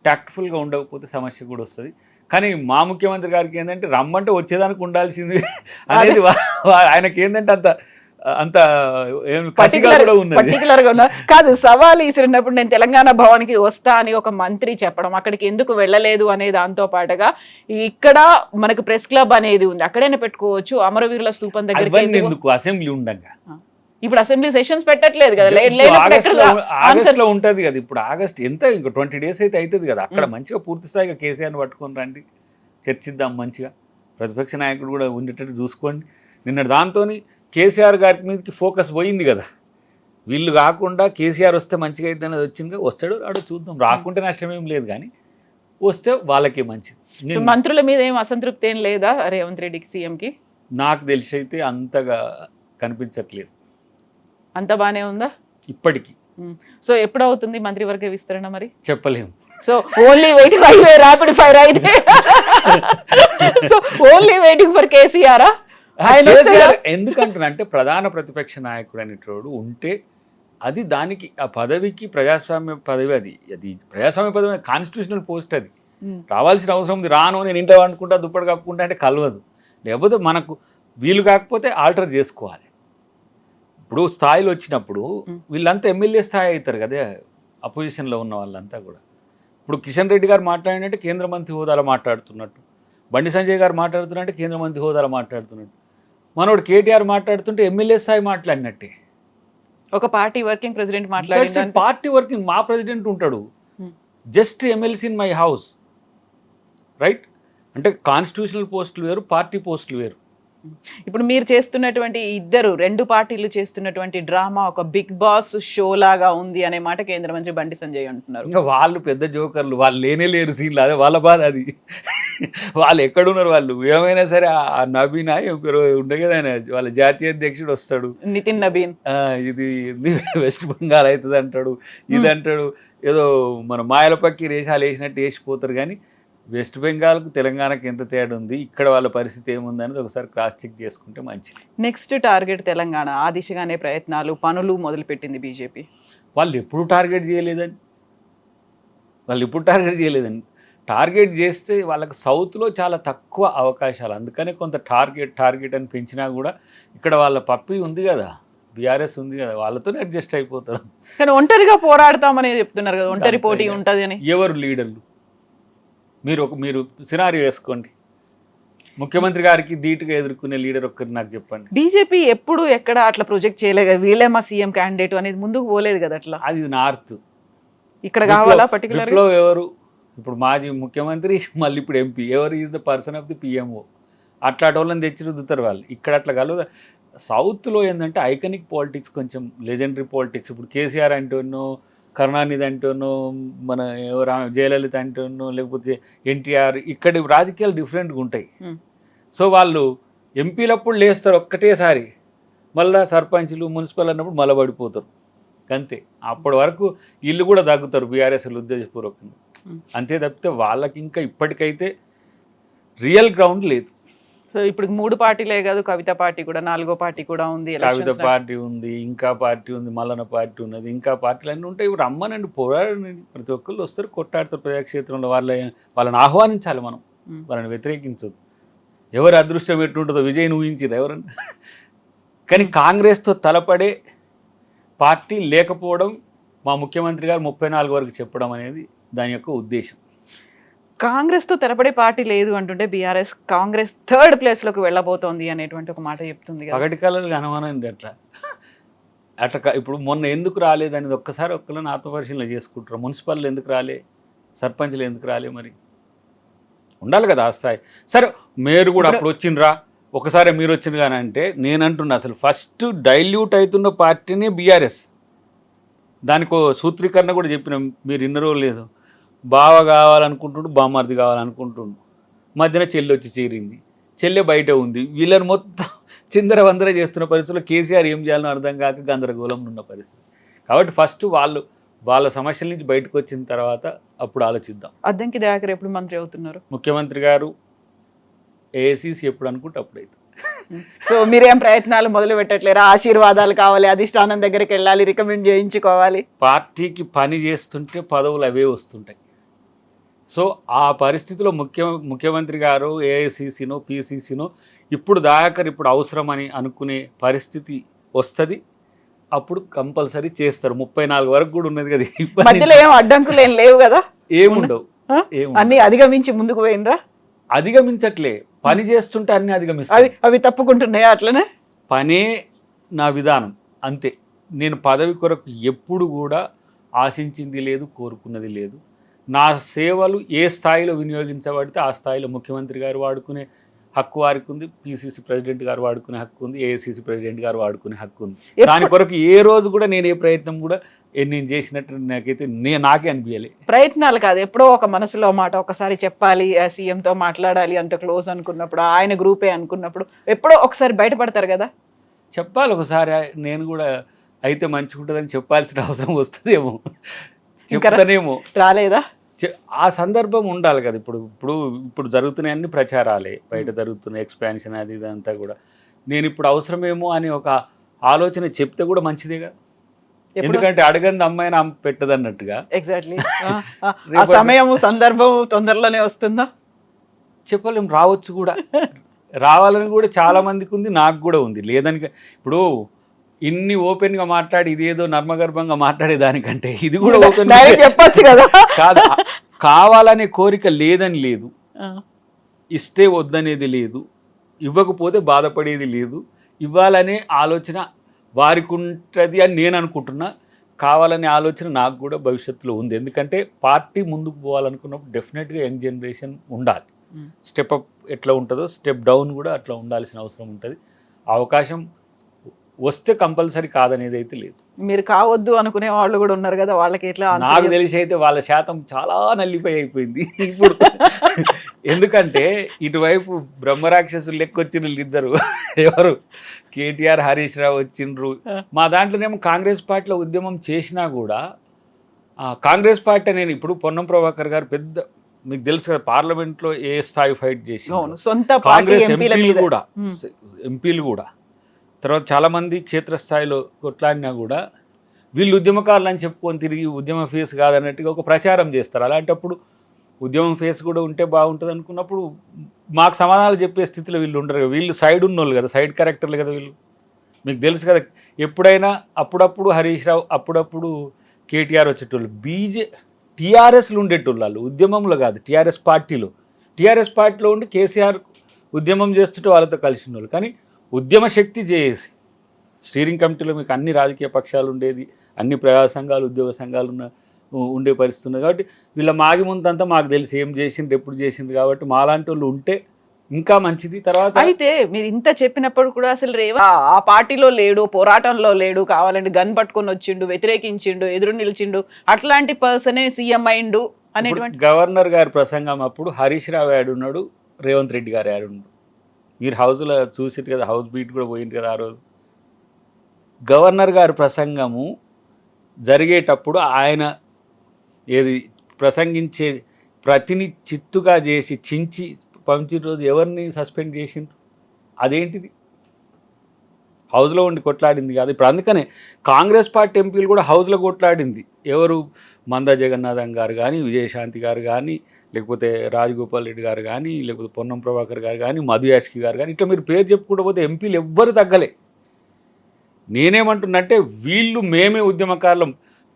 S3: టాక్ట్ఫుల్గా ఉండకపోతే సమస్య కూడా వస్తుంది. కానీ మా ముఖ్యమంత్రి గారికి ఏంటంటే రమ్మంటే వచ్చేదానికి ఉండాల్సింది అనేది ఆయనకి ఏంటంటే అంత
S2: పర్టికులర్గా ఉన్నారు. కాదు, సవాల్ ఇసిరినప్పుడు నేను తెలంగాణ భవన్కి వస్తా అని ఒక మంత్రి చెప్పడం, అక్కడికి ఎందుకు వెళ్ళలేదు అనే దాంతో పాటుగా ఇక్కడ మనకు ప్రెస్ క్లబ్ అనేది ఉంది, అక్కడైనా పెట్టుకోవచ్చు, అమరవీరుల స్తూపం దగ్గర
S3: ఎందుకు అసెంబ్లీ ఉండగా.
S2: ఇప్పుడు అసెంబ్లీ సెషన్స్ పెట్టట్లేదు కదా,
S3: ఆగస్ట్లో ఉంటుంది కదా. ఇప్పుడు ఆగస్ట్ ఎంత, ఇంకో 20 days అయితే అవుతుంది కదా. అక్కడ మంచిగా పూర్తి స్థాయిగా కేసీఆర్ని పట్టుకొని రండి, చర్చిద్దాం మంచిగా. ప్రతిపక్ష నాయకుడు కూడా ఉండేటట్టు చూసుకోండి. నిన్న దాంతో కేసీఆర్ గారి మీదకి ఫోకస్ పోయింది కదా. వీళ్ళు కాకుండా కేసీఆర్ వస్తే మంచిగా అయితే అనేది వచ్చింది, వస్తాడు ఆడో చూద్దాం, రాకుంటే నష్టం ఏం లేదు, కానీ వస్తే వాళ్ళకే మంచిది.
S2: మంత్రుల మీద ఏం అసంతృప్తి ఏం లేదా రేవంత్ రెడ్డికి సీఎంకి?
S3: నాకు తెలిసి అయితే అంతగా కనిపించట్లేదు.
S2: అంత బానే ఉందా
S3: ఇప్పటికి?
S2: సో ఎప్పుడు అవుతుంది మంత్రివర్గ విస్తరణ మరి?
S3: చెప్పలేము.
S2: So only waiting highway rapid fire అయితే so only waiting for KCR.
S3: ఎందుకంటున్నా అంటే ప్రధాన ప్రతిపక్ష నాయకుడు అనేటోడు ఉంటే అది దానికి ఆ పదవికి ప్రజాస్వామ్య పదవి, అది ప్రజాస్వామ్య పదవి, కాన్స్టిట్యూషనల్ పోస్ట్. అది రావాల్సిన అవసరం ఉంది. రాను నేను ఇంట్లో అనుకుంటా దుప్పటి కప్పుకుంటా అంటే కలవదు. లేకపోతే మనకు వీలు కాకపోతే ఆల్టర్ చేసుకోవాలి. ఇప్పుడు స్థాయిలో వచ్చినప్పుడు వీళ్ళంతా ఎమ్మెల్యే స్థాయి అవుతారు కదా, అపోజిషన్లో ఉన్న వాళ్ళంతా కూడా. ఇప్పుడు కిషన్ రెడ్డి గారు మాట్లాడినట్టే కేంద్ర మంత్రి హోదాలో మాట్లాడుతున్నట్టు, బండి సంజయ్ గారు మాట్లాడుతున్నట్టే కేంద్ర మంత్రి హోదాలో మాట్లాడుతున్నట్టు, మనోడు కేటీఆర్ మాట్లాడుతుంటే ఎమ్మెల్యే స్థాయి మాట్లాడినట్టే.
S2: ఒక పార్టీ వర్కింగ్ ప్రెసిడెంట్ మాట్లాడి,
S3: పార్టీ వర్కింగ్ మా ప్రెసిడెంట్ ఉంటాడు, just MLC in my house, right? అంటే కాన్స్టిట్యూషనల్ పోస్టులు వేరు, పార్టీ పోస్టులు వేరు.
S2: ఇప్పుడు మీరు చేస్తున్నటువంటి రెండు పార్టీలు చేస్తున్నటువంటి డ్రామా ఒక బిగ్ బాస్ షో లాగా ఉంది అనే మాట కేంద్ర మంత్రి బండి సంజయ్ అంటున్నారు.
S3: ఇంకా వాళ్ళు పెద్ద జోకర్లు, వాళ్ళు లేరు సీన్లు, అదే వాళ్ళ బాధ అది. వాళ్ళు ఎక్కడున్నారు, వాళ్ళు ఏమైనా సరే ఆ నబీనా ఉండే కదా ఆయన, వాళ్ళ జాతీయ అధ్యక్షుడు వస్తాడు
S2: నితిన్ నబీన్,
S3: ఇది వెస్ట్ బెంగాల్ అవుతుంది అంటాడు, ఇది అంటాడు, ఏదో మన మాయల పక్కి రేషాలు వేసినట్టు వేసిపోతారు. కానీ వెస్ట్ బెంగాల్కు తెలంగాణకు ఎంత తేడా ఉంది, ఇక్కడ వాళ్ళ పరిస్థితి ఏముందనేది ఒకసారి క్రాస్ చెక్ చేసుకుంటే మంచిది.
S2: నెక్స్ట్ టార్గెట్ తెలంగాణ, ఆ దిశగానే ప్రయత్నాలు పనులు మొదలుపెట్టింది బీజేపీ.
S3: వాళ్ళు ఎప్పుడు టార్గెట్ చేయలేదండి, టార్గెట్ చేస్తే వాళ్ళకి సౌత్లో చాలా తక్కువ అవకాశాలు, అందుకనే కొంత టార్గెట్ అని పెంచినా కూడా ఇక్కడ వాళ్ళ పప్పి ఉంది కదా, బీఆర్ఎస్ ఉంది కదా, వాళ్ళతోనే అడ్జస్ట్ అయిపోతారు.
S2: కానీ ఒంటరిగా పోరాడతామని చెప్తున్నారు కదా, ఒంటరి పోటీ ఉంటుంది అని.
S3: ఎవరు లీడర్లు? మీరు సినారియో వేసుకోండి, ముఖ్యమంత్రి గారికి ధీటుగా ఎదుర్కొనే లీడర్ ఒక్కరు నాకు చెప్పండి.
S2: బీజేపీ ఎప్పుడు ఎక్కడ అట్లా ప్రొజెక్ట్ చేయలేదు కదా, వీళ్ళే మా సీఎం క్యాండిడేట్ అనేది ముందుకు పోలేదు కదా అట్లా.
S3: అది నార్త్,
S2: ఇక్కడ కావాలా పర్టికులర్
S3: ఎవరు ఇప్పుడు మాజీ ముఖ్యమంత్రి, మళ్ళీ ఇప్పుడు ఎంపీ, ఎవరు is the person of the PMO, అట్లాంటి వాళ్ళని తెచ్చి రుద్దుతారు వాళ్ళు. ఇక్కడ అట్లా కలదు. సౌత్లో ఏంటంటే ఐకనిక్ పాలిటిక్స్, కొంచెం లెజెండరీ పాలిటిక్స్. ఇప్పుడు కేసీఆర్ అంటేనో, కరుణానిధి అంటేనో, మన జయలలిత అంటేనో, లేకపోతే ఎన్టీఆర్, ఇక్కడ రాజకీయాలు డిఫరెంట్గా ఉంటాయి. సో వాళ్ళు ఎంపీలప్పుడు లేస్తారు ఒక్కటేసారి, మళ్ళీ సర్పంచ్లు మున్సిపల్ అన్నప్పుడు మళ్ళీ పడిపోతారు అంతే. అప్పటి వరకు వీళ్ళు కూడా తగ్గుతారు బీఆర్ఎస్లు ఉద్దేశపూర్వకంగా, అంతే తప్పితే వాళ్ళకి ఇంకా ఇప్పటికైతే రియల్ గ్రౌండ్ లేదు.
S2: సో ఇప్పుడు 3 పార్టీలే కాదు, కవిత పార్టీ కూడా, 4వ పార్టీ కూడా ఉంది,
S3: కవిత పార్టీ ఉంది, ఇంకా పార్టీ ఉంది, మల్లన పార్టీ ఉన్నది, ఇంకా పార్టీలు అన్నీ ఉంటాయి. ఇప్పుడు రమ్మనండి, పోరాడండి, ప్రతి ఒక్కళ్ళు వస్తారు, కొట్టాడతారు ప్రజాక్షేత్రంలో. వాళ్ళని ఆహ్వానించాలి మనం, వాళ్ళని వ్యతిరేకించదు. ఎవరి అదృష్టం ఎట్టుంటుందో విజయ్ని ఊహించారు ఎవరన్నా? కానీ కాంగ్రెస్తో తలపడే పార్టీ లేకపోవడం, మా ముఖ్యమంత్రి గారు 34 వరకు చెప్పడం అనేది దాని యొక్క ఉద్దేశం.
S2: కాంగ్రెస్తో తెరపడే పార్టీ లేదు అంటుంటే బీఆర్ఎస్ కాంగ్రెస్ 3rd ప్లేస్లోకి వెళ్ళబోతోంది అనేటువంటి ఒక మాట చెప్తుంది కదా.
S3: పగటి కళలు అనుమానండి అట్లా ఇప్పుడు మొన్న ఎందుకు రాలేదనేది ఒక్కసారి ఒక్కళ్ళని ఆత్మపరిశీలన చేసుకుంటారు. మున్సిపల్ ఎందుకు రాలే, సర్పంచ్లు ఎందుకు రాలే, మరి ఉండాలి కదా ఆ స్థాయి. సరే మీరు కూడా అప్పుడు వచ్చిండ్రా, ఒకసారి మీరు వచ్చింది కానీ అంటే నేను అంటున్నా, అసలు ఫస్ట్ డైల్యూట్ అవుతున్న పార్టీనే బీఆర్ఎస్. దానికి సూత్రీకరణ కూడా చెప్పిన, మీరు ఇన్నరో లేదు, బావ కావాలనుకుంటుండు, బామ్మర్ది కావాలనుకుంటుండు, మధ్యన చెల్లి వచ్చి చేరింది, చెల్లె బయట ఉంది, వీళ్ళని మొత్తం చిందర వందర చేస్తున్న పరిస్థితుల్లో కేసీఆర్ ఏం చేయాలని అర్థం కాక గందరగోళంలో ఉన్న పరిస్థితి. కాబట్టి ఫస్ట్ వాళ్ళ సమస్యల నుంచి బయటకు వచ్చిన తర్వాత అప్పుడు ఆలోచిద్దాం.
S2: అద్దంకి దయాకర్ ఎప్పుడు మంత్రి అవుతున్నారు?
S3: ముఖ్యమంత్రి గారు ఏఐసీసీ ఎప్పుడు అనుకుంటే అప్పుడైతే.
S2: సో మీరేం ప్రయత్నాలు మొదలు పెట్టట్లేరా? ఆశీర్వాదాలు కావాలి, అధిష్టానం దగ్గరికి వెళ్ళాలి, రికమెండ్ చేయించుకోవాలి.
S3: పార్టీకి పని చేస్తుంటే పదవులు అవే వస్తుంటాయి. సో ఆ పరిస్థితిలో ముఖ్యమంత్రి గారు ఏఐసీసీనో పీసీసీనో ఇప్పుడు దయాకర్ ఇప్పుడు అవసరమని అనుకునే పరిస్థితి వస్తుంది, అప్పుడు కంపల్సరీ చేస్తారు. 34 వరకు కూడా ఉన్నది కదా,
S2: మధ్యలో ఏం అడ్డంకులు ఏం లేవు కదా,
S3: ఏముండవు,
S2: అన్ని అధిగమించి ముందుకు పోయినరా?
S3: అధిగమించట్లే, పని చేస్తుంటే అన్ని అధిగమిస్తాయి.
S2: అవి తప్పుకుంటున్నాయా? అట్లనే
S3: పనే నా విధానం అంతే. నేను పదవి కొరకు ఎప్పుడు కూడా ఆశించింది లేదు, కోరుకున్నది లేదు. నా సేవలు ఏ స్థాయిలో వినియోగించబడితే ఆ స్థాయిలో ముఖ్యమంత్రి గారు వాడుకునే హక్కు వారికి ఉంది, పిసిసి ప్రెసిడెంట్ గారు వాడుకునే హక్కు ఉంది, ఏఐసిసి ప్రెసిడెంట్ గారు వాడుకునే హక్కు ఉంది. దాని కొరకు ఏ రోజు కూడా నేను ఏ ప్రయత్నం కూడా నేను చేసినట్టు నాకైతే నాకే అనిపించాలి.
S2: ప్రయత్నాలు కాదు, ఎప్పుడో ఒక మనసులో మాట ఒకసారి చెప్పాలి, సీఎంతో మాట్లాడాలి, అంత క్లోజ్ అనుకున్నప్పుడు, ఆయన గ్రూపే అనుకున్నప్పుడు ఎప్పుడో ఒకసారి బయటపడతారు కదా.
S3: చెప్పాలి ఒకసారి, నేను కూడా అయితే మంచిగుంటుందని చెప్పాల్సిన అవసరం వస్తుందేమో, చెప్తానేమో.
S2: రాలేదా?
S3: ఆ సందర్భం ఉండాలి కదా. ఇప్పుడు జరుగుతున్నాయి అన్ని ప్రచారాలే, బయట జరుగుతున్న ఎక్స్పాన్షన్ అది ఇదంతా కూడా. నేను ఇప్పుడు అవసరమేమో అని ఒక ఆలోచన చెప్తే కూడా మంచిదే కదా, ఎందుకంటే అడగంది అమ్మాయిని పెట్టదు అన్నట్టుగా.
S2: ఎగ్జాక్ట్లీ. సమయం సందర్భం తొందరలోనే వస్తుందా
S3: చెప్పలేం, రావచ్చు కూడా, రావాలని కూడా చాలా మందికి ఉంది, నాకు కూడా ఉంది. లేదని ఇప్పుడు ఇన్ని ఓపెన్గా మాట్లాడి ఇదేదో నర్మగర్భంగా మాట్లాడేదానికంటే ఇది కూడా ఓపెన్
S2: చెప్పచ్చు కదా.
S3: కాదు, కావాలనే కోరిక లేదని లేదు, ఇస్తే వద్దనేది లేదు, ఇవ్వకపోతే బాధపడేది లేదు, ఇవ్వాలనే ఆలోచన వారికి ఉంటుంది అని నేను అనుకుంటున్నా. కావాలనే ఆలోచన నాకు కూడా భవిష్యత్తులో ఉంది, ఎందుకంటే పార్టీ ముందుకు పోవాలనుకున్నప్పుడు డెఫినెట్గా యంగ్ జనరేషన్ ఉండాలి. స్టెప్ అప్ ఎట్లా ఉంటుందో స్టెప్ డౌన్ కూడా అట్లా ఉండాల్సిన అవసరం ఉంటుంది. అవకాశం వస్తే కంపల్సరీ కాదనేది అయితే లేదు.
S2: మీరు కావద్దు అనుకునే వాళ్ళు కూడా ఉన్నారు కదా, వాళ్ళకి ఎట్లా answer
S3: నాకు తెలిసి అయితే వాళ్ళ శాతం చాలా నల్లిపోయి అయిపోయింది ఇప్పుడు. ఎందుకంటే ఇటువైపు బ్రహ్మరాక్షసులు లెక్కొచ్చిన ఇద్దరు ఎవరు, కేటీఆర్ హరీష్ రావు వచ్చిండ్రు. మా దాంట్లోనేమో కాంగ్రెస్ పార్టీలో ఉద్యమం చేసినా కూడా కాంగ్రెస్ పార్టీ నేను ఇప్పుడు పొన్నం ప్రభాకర్ గారు పెద్ద, మీకు తెలుసు కదా పార్లమెంట్లో ఏ స్థాయి ఫైట్ చేసి,
S2: అవును, సొంత పార్టీ
S3: కాంగ్రెస్
S2: ఎంపీల
S3: ఎంపీలు
S2: మీద
S3: కూడా ఎంపీలు కూడా తర్వాత చాలామంది క్షేత్రస్థాయిలో కొట్లాడినా కూడా వీళ్ళు ఉద్యమకారులు అని చెప్పుకొని తిరిగి ఉద్యమ ఫేస్ కాదన్నట్టుగా ఒక ప్రచారం చేస్తారు. అలాంటప్పుడు ఉద్యమం ఫేస్ కూడా ఉంటే బాగుంటుంది అనుకున్నప్పుడు మాకు సమాధానాలు చెప్పే స్థితిలో వీళ్ళు ఉండరు కదా. వీళ్ళు సైడ్ ఉన్నోళ్ళు కదా, సైడ్ క్యారెక్టర్లు కదా వీళ్ళు. మీకు తెలుసు కదా, ఎప్పుడైనా అప్పుడప్పుడు హరీష్ రావు, అప్పుడప్పుడు కేటీఆర్ వచ్చేటోళ్ళు. టీఆర్ఎస్లు ఉండేటోళ్ళు వాళ్ళు, ఉద్యమంలో కాదు, టీఆర్ఎస్ పార్టీలో ఉండి కేసీఆర్ ఉద్యమం చేస్తుంటే వాళ్ళతో కలిసిన వాళ్ళు. కానీ ఉద్యమ శక్తి చేసి స్టీరింగ్ కమిటీలో మీకు అన్ని రాజకీయ పక్షాలు ఉండేది, అన్ని ప్రజా సంఘాలు ఉద్యోగ సంఘాలు ఉండే పరిస్థితి ఉంది. కాబట్టి వీళ్ళ మాగి ముందంతా మాకు తెలిసి ఏం చేసిండ్రు ఎప్పుడు చేసిండ్రు. కాబట్టి మాలాంటి వాళ్ళు ఉంటే ఇంకా మంచిది. తర్వాత
S2: అయితే మీరు ఇంత చెప్పినప్పుడు కూడా అసలు ఆ పార్టీలో లేడు, పోరాటంలో లేడు, కావాలంటే గన్ పట్టుకొని వచ్చిండు, వ్యతిరేకించిండు, ఎదురు నిలిచిండు, అట్లాంటి పర్సనే సీఎం అయిండు అనేటువంటి
S3: గవర్నర్ గారి ప్రసంగం అప్పుడు హరీష్ రావు యాడున్నాడు, రేవంత్ రెడ్డి గారు యాడున్నాడు. మీరు హౌస్లో చూసిరు కదా, హౌస్ బీట్ కూడా పోయింది కదా ఆ రోజు. గవర్నర్ గారి ప్రసంగము జరిగేటప్పుడు ఆయన ఏది ప్రసంగించే ప్రతిని చిత్తుగా చేసి చించి పంచిన రోజు ఎవరిని సస్పెండ్ చేసిండ్రు? అదేంటిది? హౌస్లో ఉండి కొట్లాడింది కాదు. ఇప్పుడు అందుకనే కాంగ్రెస్ పార్టీ ఎంపీలు కూడా హౌస్లో కొట్లాడింది. ఎవరు? మందా జగన్నాథం గారు కానీ, విజయశాంతి గారు కానీ, లేకపోతే రాజగోపాల్ రెడ్డి గారు కానీ, లేకపోతే పొన్నం ప్రభాకర్ గారు కానీ, మధు యాష్కి గారు కానీ, ఇట్లా మీరు పేరు చెప్పుకుంటూ పోతే ఎంపీలు ఎవ్వరు తగ్గలే. నేనేమంటున్నంటే వీళ్ళు మేమే ఉద్యమకారులం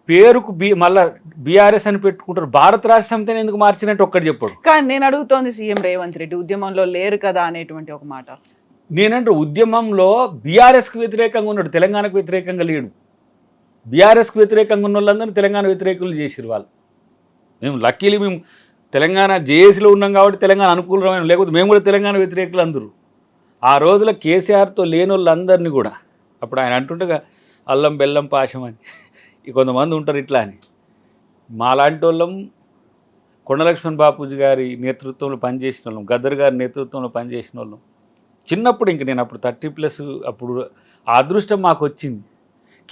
S3: పేరుకు మళ్ళా బీఆర్ఎస్ అని పెట్టుకుంటారు. భారత రాష్ట్ర సమితిని ఎందుకు మార్చినట్టు ఒక్కటి చెప్పాడు.
S2: కానీ నేను అడుగుతోంది సీఎం రేవంత్ రెడ్డి ఉద్యమంలో లేరు కదా అనేటువంటి ఒక మాట.
S3: నేనంటే ఉద్యమంలో బీఆర్ఎస్కి వ్యతిరేకంగా ఉన్నాడు, తెలంగాణకు వ్యతిరేకంగా లేడు. బీఆర్ఎస్కి వ్యతిరేకంగా ఉన్న వాళ్ళందరూ తెలంగాణ వ్యతిరేకులు చేసిరు వాళ్ళు. మేము తెలంగాణ జేఏసీలో ఉన్నాం కాబట్టి తెలంగాణ అనుకూలమైన, లేకపోతే మేము కూడా తెలంగాణ వ్యతిరేకులు అందరూ. ఆ రోజుల కేసీఆర్తో లేని వాళ్ళందరినీ కూడా అప్పుడు ఆయన అంటుండగా అల్లం బెల్లం పాశం అని కొంతమంది ఉంటారు ఇట్లా అని. మాలాంటి వాళ్ళం కొండలక్ష్మణ్ బాపూజీ గారి నేతృత్వంలో పనిచేసిన వాళ్ళం, గద్దర్ గారి నేతృత్వంలో పనిచేసిన వాళ్ళం. చిన్నప్పుడు ఇంక నేను అప్పుడు 30+ అప్పుడు ఆ అదృష్టం మాకు వచ్చింది.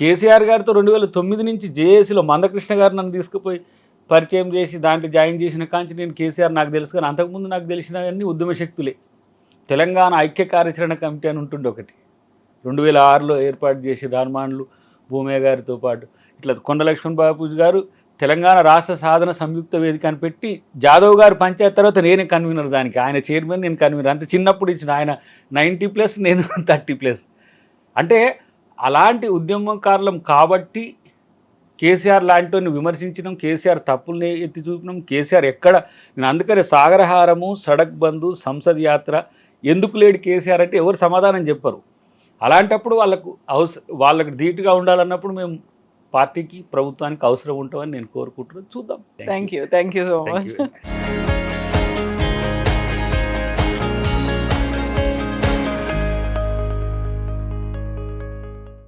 S3: కేసీఆర్ గారితో 2009 నుంచి జేఏసీలో మందకృష్ణ గారు నన్ను తీసుకుపోయి పరిచయం చేసి దాంట్లో జాయిన్ చేసిన కాంచి నేను కేసీఆర్ నాకు తెలుసు. కానీ అంతకుముందు నాకు తెలిసినవన్నీ ఉద్యమ శక్తులే. తెలంగాణ ఐక్య కార్యాచరణ కమిటీ అని ఉంటుండే ఒకటి, 2006లో ఏర్పాటు చేసి రాన్మాన్లు భూమయ్య గారితో పాటు ఇట్లా కొండలక్ష్మణ్ బాపూజీ గారు తెలంగాణ రాష్ట్ర సాధన సంయుక్త వేదిక అని పెట్టి జాదవ్ గారు పంచాయత్ తర్వాత నేనే కన్వీనర్, దానికి ఆయన చైర్మన్ నేను కన్వీనర్. అంటే చిన్నప్పుడు ఇచ్చిన ఆయన 90+ నేను 30+. అంటే అలాంటి ఉద్యమకారులం కాబట్టి కేసీఆర్ లాంటిని విమర్శించడం, కేసీఆర్ తప్పుల్ని ఎత్తి చూపడం, కేసీఆర్ ఎక్కడ నేను అందుకనే సాగరహారము, సడక్ బంధు, సంసద్ యాత్ర ఎందుకు లేడు కేసీఆర్ అంటే ఎవరు సమాధానం చెప్పరు. అలాంటప్పుడు వాళ్ళకు ధీటుగా ఉండాలన్నప్పుడు మేము పార్టీకి ప్రభుత్వానికి అవసరం ఉంటామని నేను కోరుకుంటున్నాను. చూద్దాం.
S2: Thank you so much.